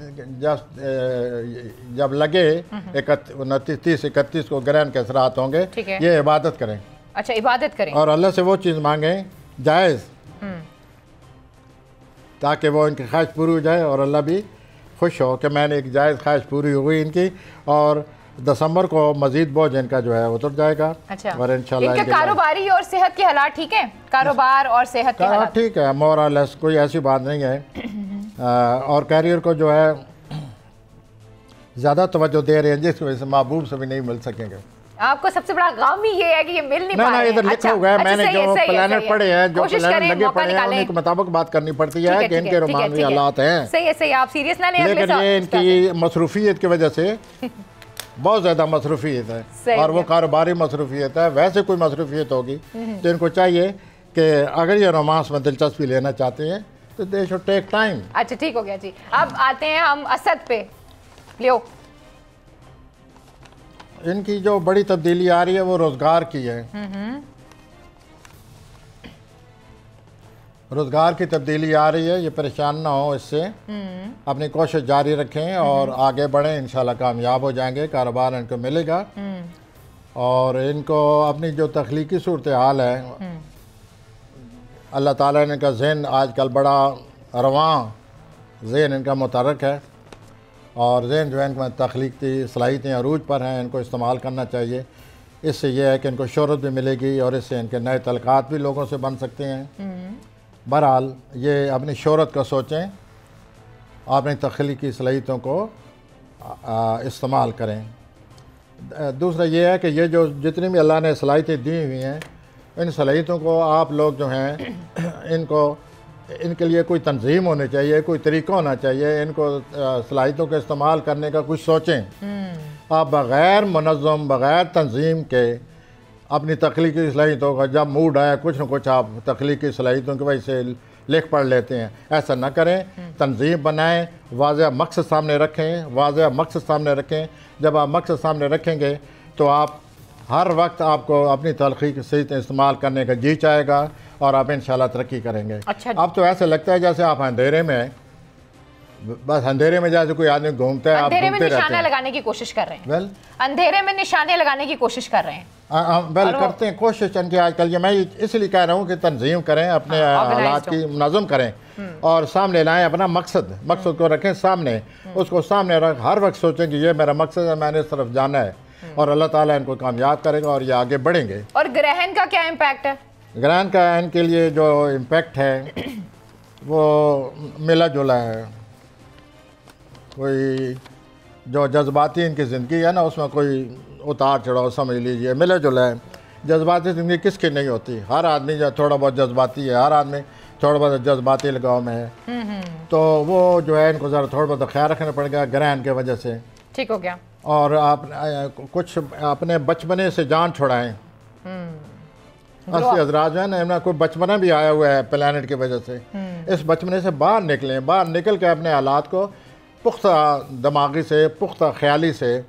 जब लगे 29-31 को ग्रहण के असरात होंगे, ये इबादत करें। अच्छा, इबादत करें और अल्लाह से वो चीज़ मांगें जायज़, ताकि वो इनकी ख्वाहिश पूरी हो जाए और अल्लाह भी खुश हो कि मैंने एक जायज़ ख्वाहिश पूरी हो गई इनकी, और दिसंबर को मजीद बोझ इनका जो है उतर जाएगा। अच्छा, और इंशाल्लाह इनका कारोबारी और सेहत के हालात ठीक है? कारोबार और सेहत के हालात ठीक है, मोर और लेस, कोई ऐसी बात नहीं है। और कैरियर को जो है ज़्यादा तवज्जो दे रहे हैं जिसकी वजह से महबूब से भी नहीं मिल सकेंगे। आपको सबसे बड़ा गम ही ये है कि ये मिल नहीं पा रहे हैं। इधर लिखा हुआ है, मैंने जो प्लानट पढ़े हैं, जो प्लानट लगे पड़े हैं, उन्हीं के मुताबिक बात करनी पड़ती है कि इनके रोमानवी हालात हैं। सही है, सही, आप सीरियस ना लें। लेकिन ये इनकी मसरूफियत की वजह से बहुत ज़्यादा मसरूफियत है, और वो कारोबारी मसरूफियत है। वैसे कोई मसरूफियत होगी तो इनको चाहिए कि अगर ये रोमांस में दिलचस्पी लेना चाहते हैं तो दे शुड टेक टाइम। अच्छा, ठीक हो गया जी। अब आते हैं हम असद पे। लियो, इनकी जो बड़ी तब्दीली आ रही है वो रोज़गार की है। रोज़गार की तब्दीली आ रही है, ये परेशान ना हो इससे, अपनी कोशिश जारी रखें और आगे बढ़ें, इंशाल्लाह कामयाब हो जाएंगे, कारोबार इनको मिलेगा। और इनको अपनी जो तख्लीकी सूरत हाल है, अल्लाह ताला ने इनका जहन आजकल बड़ा रवां जहन इनका मुतहर्रिक है और जहन जो है इनका तख्लीकी सलाहियतें अरूज पर हैं, इनको इस्तेमाल करना चाहिए। इससे यह है कि इनको शोहरत भी मिलेगी और इससे इनके नए तल्कात भी लोगों से बन सकते हैं। बहरहाल ये अपनी शोहरत को सोचें, अपनी तख्लीकी सलाहियतों को इस्तेमाल करें। दूसरा ये है कि ये जो जितनी भी अल्लाह ने सलाहियतें दी हुई हैं, इन सलाहियतों को आप लोग जो हैं इनके लिए कोई तंजीम होनी चाहिए, कोई तरीका होना चाहिए। इनको सलाहियतों का इस्तेमाल करने का कुछ सोचें। आप बग़ैर मुनज़्ज़म, बग़ैर तंजीम के अपनी तख्लीकी सलाहियतों का जब मूड आया कुछ न कुछ आप तख्लीकी सलाहियतों की वजह से लिख पढ़ लेते हैं। ऐसा ना करें, तंजीम बनाएं, वाज़ेह मकसद सामने रखें, वाज़ेह मकसद सामने रखें। जब आप मकसद सामने रखेंगे तो आप हर वक्त आपको अपनी तख्लीकी सलाहियतें इस्तेमाल करने का जी चाहेगा और आप इंशाल्लाह तरक्की करेंगे। अच्छा, अब तो ऐसे लगता है जैसे आप अंधेरे में, बस अंधेरे में जैसे कोई आदमी घूमता है, आप अंधेरे में घूमते रहते निशाने हैं। लगाने की कोशिश कर रहे हैं। वेल अंधेरे में निशाने लगाने की कोशिश कर रहे हैं। वेल करते हैं कोशिश इनकी आजकल। ये मैं इसलिए कह रहा हूँ कि तंजीम करें, अपने हालात की मुनज़्ज़म करें और सामने लाएं अपना मकसद को रखें सामने, उसको सामने रख, हर वक्त सोचें कि ये मेरा मकसद है, मैंने इस तरफ जाना है और अल्लाह ताला इनको कामयाब करेगा और ये आगे बढ़ेंगे। और ग्रहण का क्या इम्पैक्ट है? ग्रहण का इनके लिए जो इम्पैक्ट है वो मिला जुला है। कोई जो जज्बाती इनकी ज़िंदगी है ना, उसमें कोई उतार चढ़ाव समझ लीजिए, मिला जुला है। जज्बाती ज़िंदगी किसकी नहीं होती, हर आदमी जो थोड़ा बहुत जज्बाती है, हर आदमी थोड़ा बहुत जज्बाती लगाव में है। तो वो जो है इनको ज़रा थोड़ा बहुत ख्याल रखना पड़ेगा ग्रहण की वजह से। ठीक हो गया। और आप कुछ अपने बचपने से जान छुड़ाएं। असली हजरात जो है ना, कोई बचपना भी आया हुआ है प्लानट की वजह से, इस बचपने से बाहर निकलें, बाहर निकल के अपने हालात को पुख्ता दिमागी से, पुख्ता ख्याली से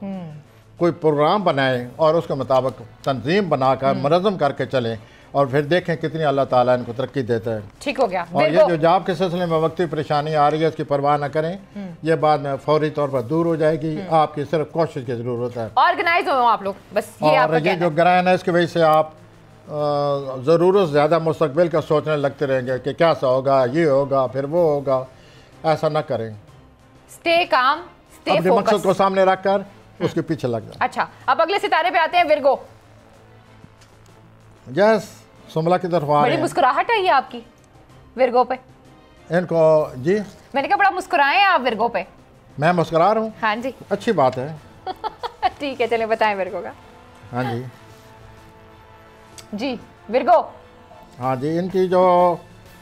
कोई प्रोग्राम बनाएं और उसके मुताबिक तंजीम बनाकर मुनज़्ज़म करके चलें और फिर देखें कितनी अल्लाह ताला इनको तरक्की देता है। ठीक हो गया। और ये जो जॉब के सिलसिले में वक्ती परेशानी आ रही है, इसकी परवाह न करें, ये बाद में फौरी तौर पर दूर हो जाएगी। आपकी सिर्फ कोशिश की ज़रूरत है। ऑर्गेनाइज हो आप लोग, बस ये आपका और ये जो ग्रहण है इसकी वजह से आप ज़रूरत से ज़्यादा मुस्तकबिल का सोचने लगते रहेंगे कि क्या सा होगा, ये होगा, फिर वो होगा। ऐसा ना करें। स्टे काम, स्टे अपने फोकस मकसद को सामने रखकर उसके पीछे लग जाए। अच्छा, अब अगले सितारे पे आते हैं, विर्गो। यस, सुमला की तरफ आ रहे बड़ी हैं। मुस्कुराहट है ये आपकी विर्गो पे। इनको जी, मैंने कहा बड़ा मुस्कुराए हैं आप विर्गो पे। मैं मुस्कुरा रहा हूँ, हाँ जी। अच्छी बात है। ठीक है, चलिए बताएं विर्गो का। हाँ जी, जी विर्गो। हाँ जी, इनकी जो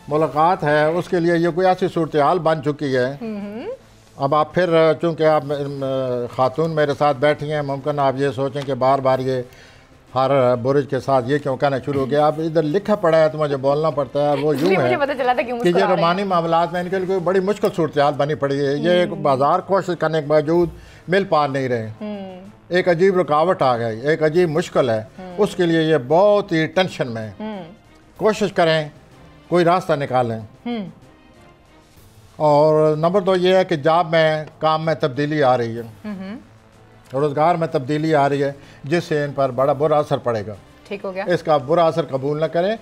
मुलाकात है उसके लिए ये कोई ऐसी सूरत हाल बन चुकी है। अब आप फिर चूँकि आप खातून मेरे साथ बैठी हैं, मुमकिन आप ये सोचें कि बार बार ये हर बुरुज के साथ ये क्यों कहना शुरू हो गया। आप इधर लिखा पड़ा है तो मुझे बोलना पड़ता है। वो यूँ मुझे है पता चला था क्यों कि ये मुस्कुरा रहे हैं। रोमानी मामलात में इनके लिए कोई बड़ी मुश्किल सूरत हाल बनी पड़ी है। ये एक बाजार कोशिश करने के बावजूद मिल पा नहीं रहे। एक अजीब रुकावट आ गई, एक अजीब मुश्किल है, उसके लिए ये बहुत ही टेंशन में है। कोशिश करें कोई रास्ता निकालें। और नंबर 2 ये है कि जॉब में, काम में तब्दीली आ रही है, रोज़गार में तब्दीली आ रही है, जिससे इन पर बड़ा बुरा असर पड़ेगा। ठीक हो गया। इसका बुरा असर कबूल न करें।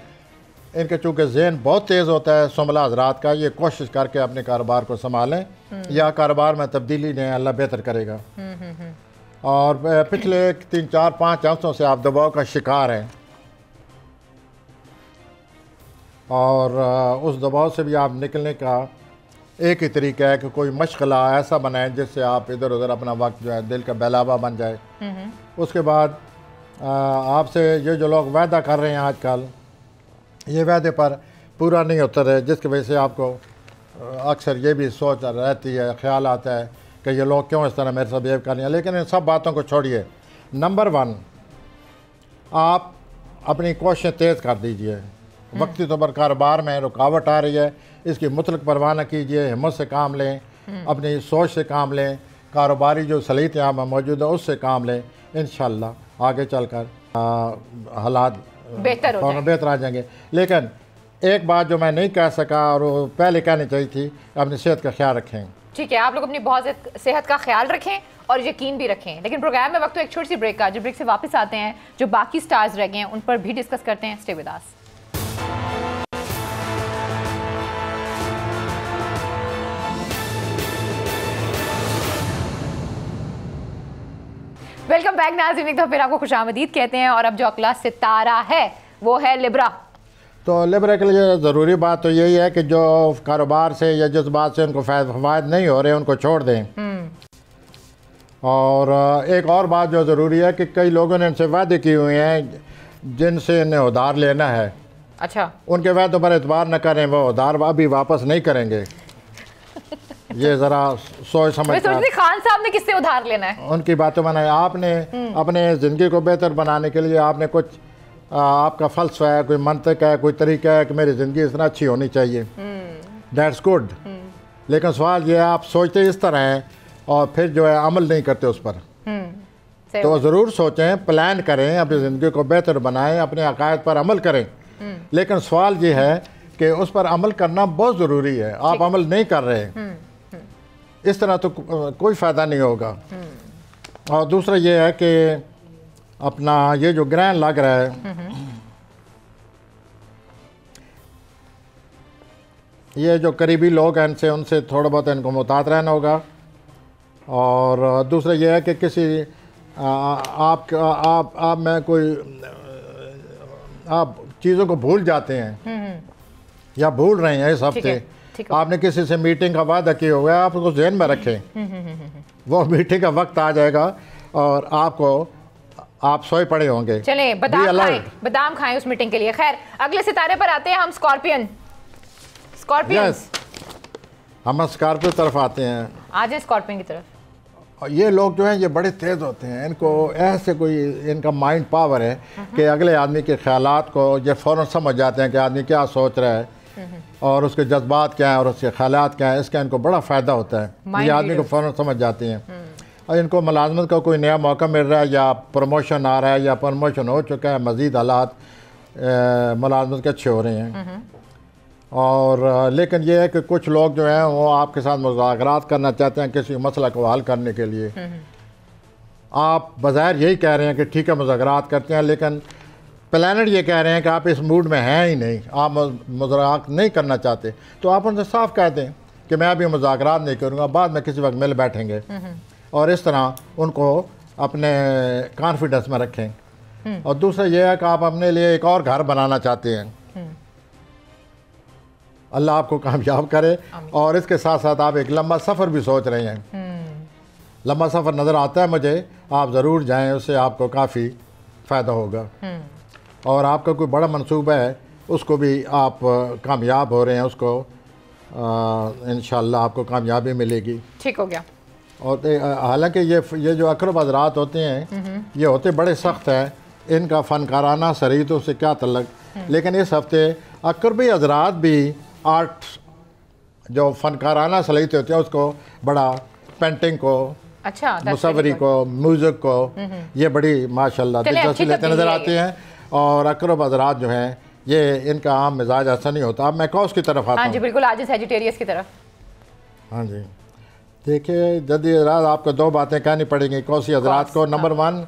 इनके चूँकि जहन बहुत तेज़ होता है सुमला हज़रात का, ये कोशिश करके अपने कारोबार को संभालें या कारोबार में तब्दीली ने अल्लाह बेहतर करेगा। और पिछले 3, 4, 5 हफ्तों से आप दबाव का शिकार हैं और उस दबाव से भी आप निकलने का एक ही तरीका है कि कोई मशगला ऐसा बनाएं जिससे आप इधर उधर अपना वक्त जो है दिल का बहलावा बन जाए। उसके बाद आपसे ये जो लोग वादा कर रहे हैं आजकल, ये वादे पर पूरा नहीं उतर रहे, जिसकी वजह से आपको अक्सर ये भी सोच रहती है, ख्याल आता है कि ये लोग क्यों इस तरह मेरे साथ बिहेव कर रहे हैं। लेकिन इन सब बातों को छोड़िए। नंबर 1, आप अपनी कोशिशें तेज़ कर दीजिए। वक्ती तौर पर कारोबार में रुकावट आ रही है, इसकी मुतलक परवाह न कीजिए, हिम्मत से काम लें, अपनी सोच से काम लें, कारोबारी जो सलीहतें यहाँ मौजूद है उससे काम लें। इंशाअल्लाह आगे चलकर हालात बेहतर आ जाएंगे। लेकिन एक बात जो मैं नहीं कह सका और वो पहले कहनी चाहिए थी, अपनी सेहत का ख्याल रखें। ठीक है, आप लोग अपनी बहुत सेहत का ख्याल रखें और यकीन भी रखें। लेकिन प्रोग्राम में वक्त तो एक छोटी सी ब्रेक का, जो ब्रेक से वापस आते हैं, जो बाकी स्टार्स रह गए हैं उन पर भी डिस्कस करते हैं। Stay with us. Welcome back नाज़रीन, एक दफ़ा फिर आपको खुशामदीद कहते हैं। और अब जो अगला सितारा है वो है लिब्रा। तो लिब्रा के लिए ज़रूरी बात तो यही है कि जो कारोबार से या जिस बात से उनको फ़ायद नहीं हो रहे उनको छोड़ दें। और एक और बात जो ज़रूरी है कि कई लोगों ने इनसे वादे किए हुए हैं जिनसे इन्हें उधार लेना है। अच्छा, उनके वादों पर एतबार न करें, वो उधार अभी वापस नहीं करेंगे। ये ज़रा सोच समझ खान साहब ने किससे उधार लेना है? उनकी बातों में आपने अपने ज़िंदगी को बेहतर बनाने के लिए आपने कुछ आपका फ़लसफ़ा है, कोई मंतक है, कोई तरीका है कि मेरी ज़िंदगी इतना अच्छी होनी चाहिए। That's good. लेकिन सवाल ये है आप सोचते इस तरह हैं और फिर जो है अमल नहीं करते उस पर। तो ज़रूर सोचें, प्लान करें, अपनी ज़िंदगी को बेहतर बनाएं, अपने अकायद पर अमल करें। लेकिन सवाल ये है कि उस पर अमल करना बहुत ज़रूरी है। आप अमल नहीं कर रहे, इस तरह तो कोई फ़ायदा नहीं होगा। और दूसरा ये है कि अपना ये जो ग्रहण लग रहा है, ये जो करीबी लोग हैं इनसे उनसे थोड़ा बहुत इनको मुहतात रहना होगा। और दूसरा ये है कि किसी आप में कोई आप चीज़ों को भूल जाते हैं या भूल रहे हैं इस हफ्ते। आपने किसी से मीटिंग का वादा किया हुआ है, आप उसको ज़हन में रखें। वो मीटिंग का वक्त आ जाएगा और आप सोए पड़े होंगे। चलें, बादाम खाएं उस मीटिंग के लिए। खैर, अगले सितारे पर आते हैं हम। स्कॉर्पियन। हम स्कॉर्पियो तरफ आते हैं। आज है स्कॉर्पियन की तरफ। और ये लोग जो हैं ये बड़े तेज़ होते हैं। इनको ऐसे कोई इनका माइंड पावर है कि अगले आदमी के ख्यालात को ये फ़ौरन समझ जाते हैं कि आदमी क्या सोच रहा है और उसके जज्बात क्या हैं और उसके ख्यालात क्या हैं। इसका इनको बड़ा फ़ायदा होता है। ये आदमी को फ़ौरन समझ जाते हैं। और इनको मुलाजमत का कोई नया मौका मिल रहा है या प्रमोशन आ रहा है या प्रमोशन हो चुका है, मज़ीद हालात मुलाजमत के अच्छे हो रहे हैं। और लेकिन ये है कि कुछ लोग जो हैं वो आपके साथ मुज़ाकरात करना चाहते हैं किसी मसला को हल करने के लिए। आप बज़ाहिर यही कह रहे हैं कि ठीक है मुज़ाकरात करते हैं, लेकिन प्लानट ये कह रहे हैं कि आप इस मूड में हैं ही नहीं, आप मुज़ाकरात नहीं करना चाहते। तो आप उनसे साफ कह दें कि मैं अभी मुज़ाकरात नहीं करूँगा, बाद में किसी वक्त मिल बैठेंगे। और इस तरह उनको अपने कॉन्फिडेंस में रखें। और दूसरा ये है कि आप अपने लिए एक और घर बनाना चाहते हैं। अल्लाह आपको कामयाब करे। और इसके साथ साथ आप एक लंबा सफ़र भी सोच रहे हैं। लंबा सफ़र नज़र आता है मुझे, आप ज़रूर जाएं, उससे आपको काफ़ी फ़ायदा होगा। और आपका कोई बड़ा मंसूबा है उसको भी आप कामयाब हो रहे हैं, उसको इंशाअल्लाह आपको कामयाबी मिलेगी। ठीक हो गया। और हालांकि ये जो अकरब हज़रात होते हैं ये होते बड़े सख्त हैं, इनका फ़नकाराना सरीतों से क्या तल्लक। लेकिन इस हफ्ते अकरबी हज़रात भी आर्ट जो फ़नकाराना सलीत होते हैं उसको बड़ा पेंटिंग को, अच्छा, मुसव्वरी को, म्यूज़िक को ये बड़ी माशाल्लाह दिलचस्पी लेते नज़र आते हैं। और अकरब हज़रात जो हैं ये इनका आम मिजाज ऐसा नहीं होता। अब मैं कौस की तरफ आता हूँ। हाँ जी बिल्कुल, आज सेजिटेरियस की तरफ। हाँ जी, देखिए जदी हज़रात आपको दो बातें कहनी पड़ेंगी कौसी हज़रात को। नंबर 1,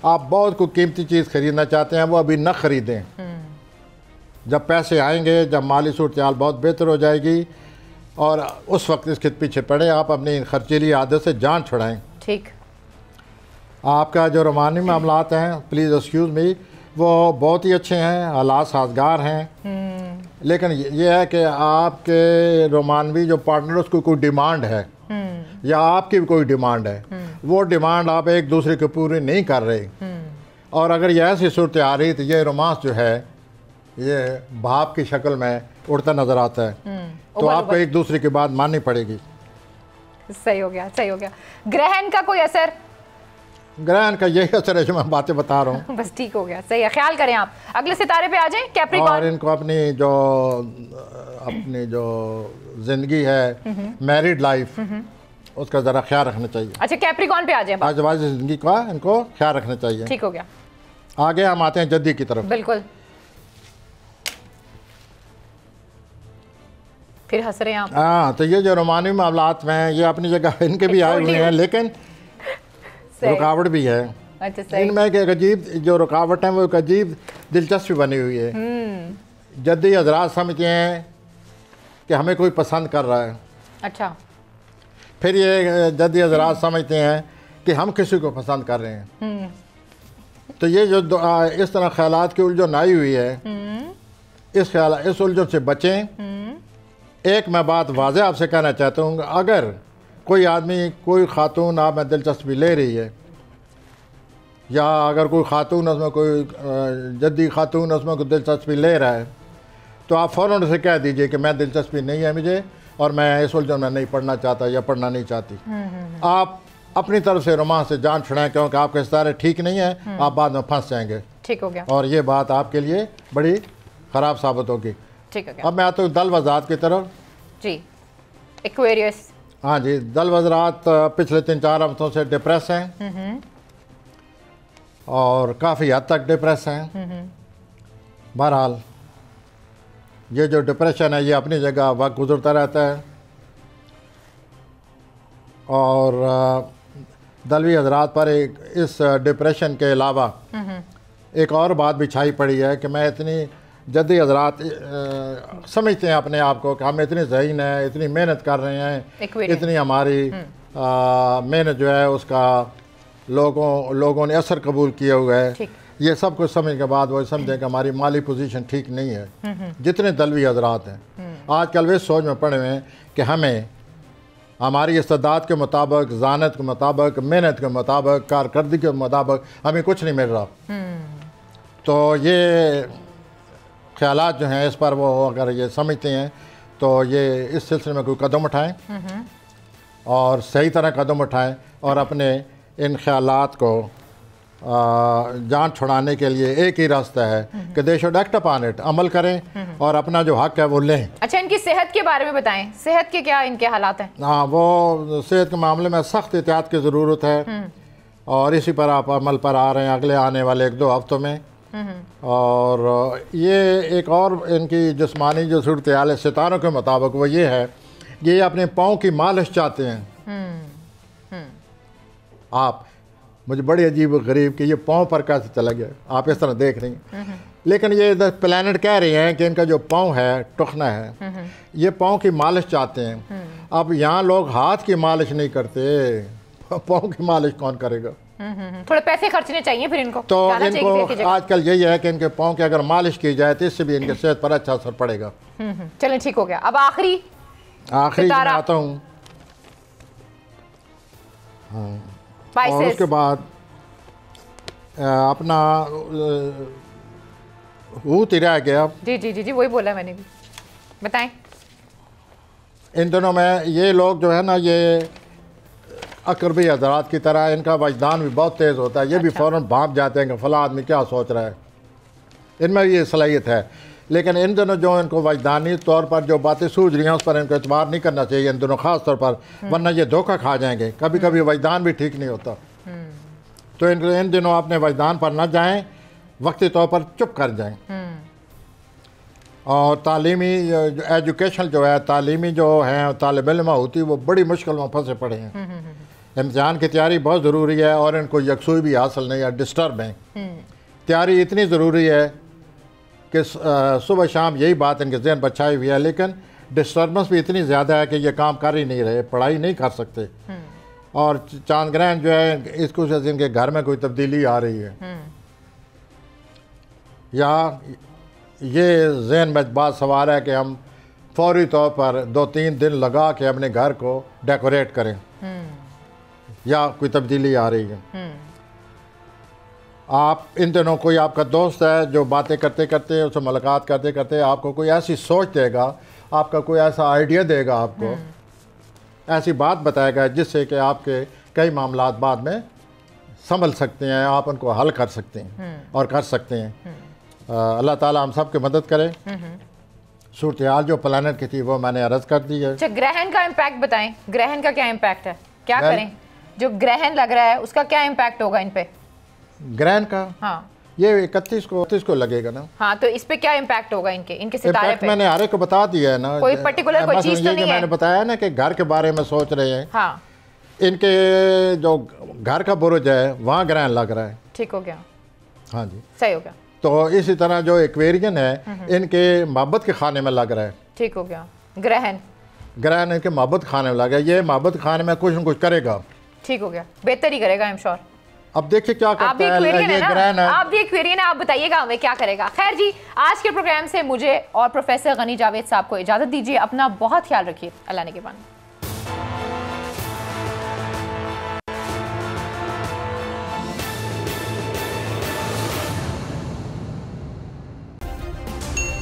आप बहुत कोई कीमती चीज़ ख़रीदना चाहते हैं, वो अभी न ख़रीदें। जब पैसे आएंगे, जब माली सूरत हाल बहुत बेहतर हो जाएगी और उस वक्त इसके पीछे पड़े, आप अपनी खर्चीली आदत से जान छुड़ाएं। ठीक। आपका जो रोमानी मामलात हैं, प्लीज़ एक्सक्यूज़ मी, वो बहुत ही अच्छे हैं, हालात साजगार हैं। लेकिन ये है कि आपके रोमानवी जो पार्टनर उसको कोई डिमांड है या आपकी भी कोई डिमांड है, वो डिमांड आप एक दूसरे को पूरी नहीं कर रहे। और अगर ये ऐसी सूरत आ रही तो ये रोमांस जो है ये भाप की शक्ल में उड़ता नज़र आता है। तो आपको एक दूसरे की बात माननी पड़ेगी। सही हो गया, सही हो गया। ग्रहण का कोई असर? ग्रहण का यही असर है जो मैं बातें बता रहा हूँ। बस ठीक हो गया, सही है। ख्याल करें आप। अगले सितारे पे आ जाएं, कैप्रिकॉर्न। और इनको अपनी जो ज़िंदगी है, मैरिड लाइफ, उसका ज़रा ख्याल रखना चाहिए। अच्छा, कैप्रिकॉर्न पे आ जाएं। आजवाज़ी ज़िंदगी का इनको ख्याल रखना चाहिए। ठीक हो गया। आगे हम आते हैं जद्दी की तरफ। बिल्कुल। फिर हंस रहे हैं आप। हाँ, तो ये जो रोमानी मामलात में ये अपनी जगह इनके भी आए हुए हैं, लेकिन रुकावट भी है। अच्छा, सही। इनमें एक अजीब जो रुकावट है वो एक अजीब दिलचस्पी बनी हुई है। जद्दी हजरात समझते हैं कि हमें कोई पसंद कर रहा है। अच्छा। फिर ये जद्दी हजरात समझते हैं कि हम किसी को पसंद कर रहे हैं। तो ये जो इस तरह ख्यालात की उलझन आई हुई है, इस उलझन से बचें। एक मैं बात वाज़ेह आपसे कहना चाहता हूँ, अगर कोई आदमी कोई खातून आप में दिलचस्पी ले रही है, या अगर कोई खातून उसमें कोई जद्दी खातून उसमें कोई दिलचस्पी ले रहा है, तो आप फ़ौरन उसे कह दीजिए कि मैं दिलचस्पी नहीं है मुझे, और मैं इस उलझन में नहीं पढ़ना चाहता या पढ़ना नहीं चाहती। आप अपनी तरफ से रोमांस से जान छुड़ाएं, क्योंकि आपके सितारे ठीक नहीं है, आप बाद में फंस जाएंगे। ठीक हो गया। और ये बात आपके लिए बड़ी ख़राब साबित होगी। ठीक हो गया। अब मैं आता हूँ दल वज़ात की तरफ। जी, एक्वेरियस। हाँ जी, दल वज़रात पिछले 3-4 हफ्तों से डिप्रेस हैं, और काफ़ी हद तक डिप्रेस हैं। बहरहाल ये जो डिप्रेशन है ये अपनी जगह वक्त गुजरता रहता है, और दलवी हजरात पर एक इस डिप्रेशन के अलावा एक और बात भी छाई पड़ी है कि मैं इतनी जद्दी हजरात समझते हैं अपने आप को कि हम इतनी ज़हीन हैं, इतनी मेहनत कर रहे हैं, इतनी हमारी मेहनत जो है उसका लोगों ने असर कबूल किया हुआ है। ये सब कुछ समझने के बाद वो समझें कि हमारी माली पोजीशन ठीक नहीं है। जितने दलवी हजरात हैं आजकल वे सोच में पड़े हुए हैं कि हमें हमारी इस्तेदाद के मुताबिक, ज़ानत के मुताबिक, मेहनत के मुताबिक, कारकर्दगी के मुताबिक हमें कुछ नहीं मिल रहा। तो ये ख्यालात जो हैं इस पर वो अगर ये समझते हैं तो ये इस सिलसिले में कोई कदम उठाएं, और सही तरह कदम उठाएं, और अपने इन ख्यालात को जान छुड़ाने के लिए एक ही रास्ता है कि they should act upon it, अमल करें और अपना जो हक है वो लें। अच्छा, इनकी सेहत के बारे में बताएं, सेहत के क्या इनके हालात हैं? हाँ, वो सेहत के मामले में सख्त एहतियात की ज़रूरत है, और इसी पर आप अमल पर आ रहे हैं अगले आने वाले 1-2 हफ्तों में। और ये एक और इनकी जिस्मानी जो सूरत हाल है सितारों के मुताबिक वो ये है, ये अपने पाँव की मालिश चाहते हैं। आप मुझे बड़ी अजीब गरीब कि ये पाँव पर कैसे चला गया, आप इस तरह देख रही हैं। लेकिन ये प्लैनेट कह रहे हैं कि इनका जो पाँव है, टुखना है, ये पाँव की मालिश चाहते हैं। अब यहाँ लोग हाथ की मालिश नहीं करते, पाँव की मालिश कौन करेगा? थोड़े पैसे खर्चने चाहिए फिर इनको। तो इनको आजकल यही है कि इनके पाँव की अगर मालिश की जाए तो इससे भी इनके सेहत पर अच्छा असर पड़ेगा। चलें, ठीक हो गया। अब आखिरी मैं आता हूँ। हाँ, और उसके बाद अपना हूत ही रह गया। जी जी जी जी, वही बोला मैंने भी। बताएं। इन दिनों में ये लोग जो है ना, ये अकरबी हजरात की तरह इनका वजदान भी बहुत तेज़ होता है। ये भी फ़ौरन भाप जाते हैं कि फ़ला आदमी क्या सोच रहा है, इनमें ये सलाहियत है। लेकिन इन दिनों जो इनको वजदानी तौर पर जो बातें सूझ रही हैं उस पर इनको एतबार नहीं करना चाहिए इन दिनों ख़ास तौर पर, वरना ये धोखा खा जाएंगे। कभी कभी वजदान भी ठीक नहीं होता। तो इन दिनों अपने वजदान पर न जाएं, वक्ती तौर पर चुप कर जाएं। और तालीमी एजुकेशन जो है, तालीमी जो है तालिब इल्म होती है, वो बड़ी मुश्किल में फंसे पड़े हैं। इम्तिहान की तैयारी बहुत ज़रूरी है, और इनको यकसुई भी हासिल नहीं है, डिस्टर्ब हैं। तैयारी इतनी ज़रूरी है कि सुबह शाम यही बात इनके जहन पर छाई हुई है, लेकिन डिस्टर्बेंस भी इतनी ज़्यादा है कि ये काम कर ही नहीं रहे, पढ़ाई नहीं कर सकते। और चांद ग्रहण जो है इसको से इनके घर में कोई तब्दीली आ रही है, या ये जहन में बात सवार है कि हम फौरी तौर पर 2-3 दिन लगा के अपने घर को डेकोरेट करें, या कोई तब्दीली आ रही है। आप इन दिनों कोई आपका दोस्त है जो बातें करते करते, उससे मुलाकात करते करते आपको कोई ऐसी सोच देगा, आपका कोई ऐसा आइडिया देगा, आपको ऐसी बात बताएगा जिससे कि आपके कई मामलात बाद में संभल सकते हैं, आप उनको हल कर सकते हैं और कर सकते हैं। अल्लाह ताला हम सब की मदद करे। सूरत हाल जो प्लानट की थी वो मैंने अर्ज कर दी है। अच्छा, ग्रहण का इम्पैक्ट बताएं, ग्रहण का क्या इम्पैक्ट है, क्या करें? जो ग्रहण लग रहा है उसका क्या इम्पैक्ट होगा इन पे? ग्रहण का? हाँ, ये 31 को लगेगा ना। हाँ, तो इस पे क्या इम्पैक्ट होगा इनके सितारे पे? मैंने हर एक को बता दिया है ना, कोई पर्टिकुलर कोई चीज तो नहीं है? मैंने बताया ना कि घर के बारे में सोच रहे हैं। हाँ, इनके जो घर का बुरुज है वहाँ ग्रहण लग रहा है। ठीक हो गया। हाँ जी, सही हो गया। तो इसी तरह जो एक्वेरियन है इनके मोहब्बत के खाने में लग रहा है। ठीक हो गया। ग्रहण इनके मोहब्बत खाने में लगा, ये मोहब्बत खाने में कुछ न कुछ करेगा। ठीक हो गया, बेहतर ही करेगा आई एम श्योर। अब देखिए क्या करता है। ये ग्रहण है, आप भी एक्वेरियन है, आप बताइएगा हमें क्या करेगा। खैर जी, आज के प्रोग्राम से मुझे और प्रोफेसर गनी जावेद साहब को इजाजत दीजिए। अपना बहुत ख्याल रखिए। अल्लाह ने के बाद।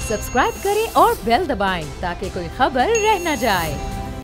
सब्सक्राइब करें और बेल दबाएं ताकि कोई खबर रह न जाए।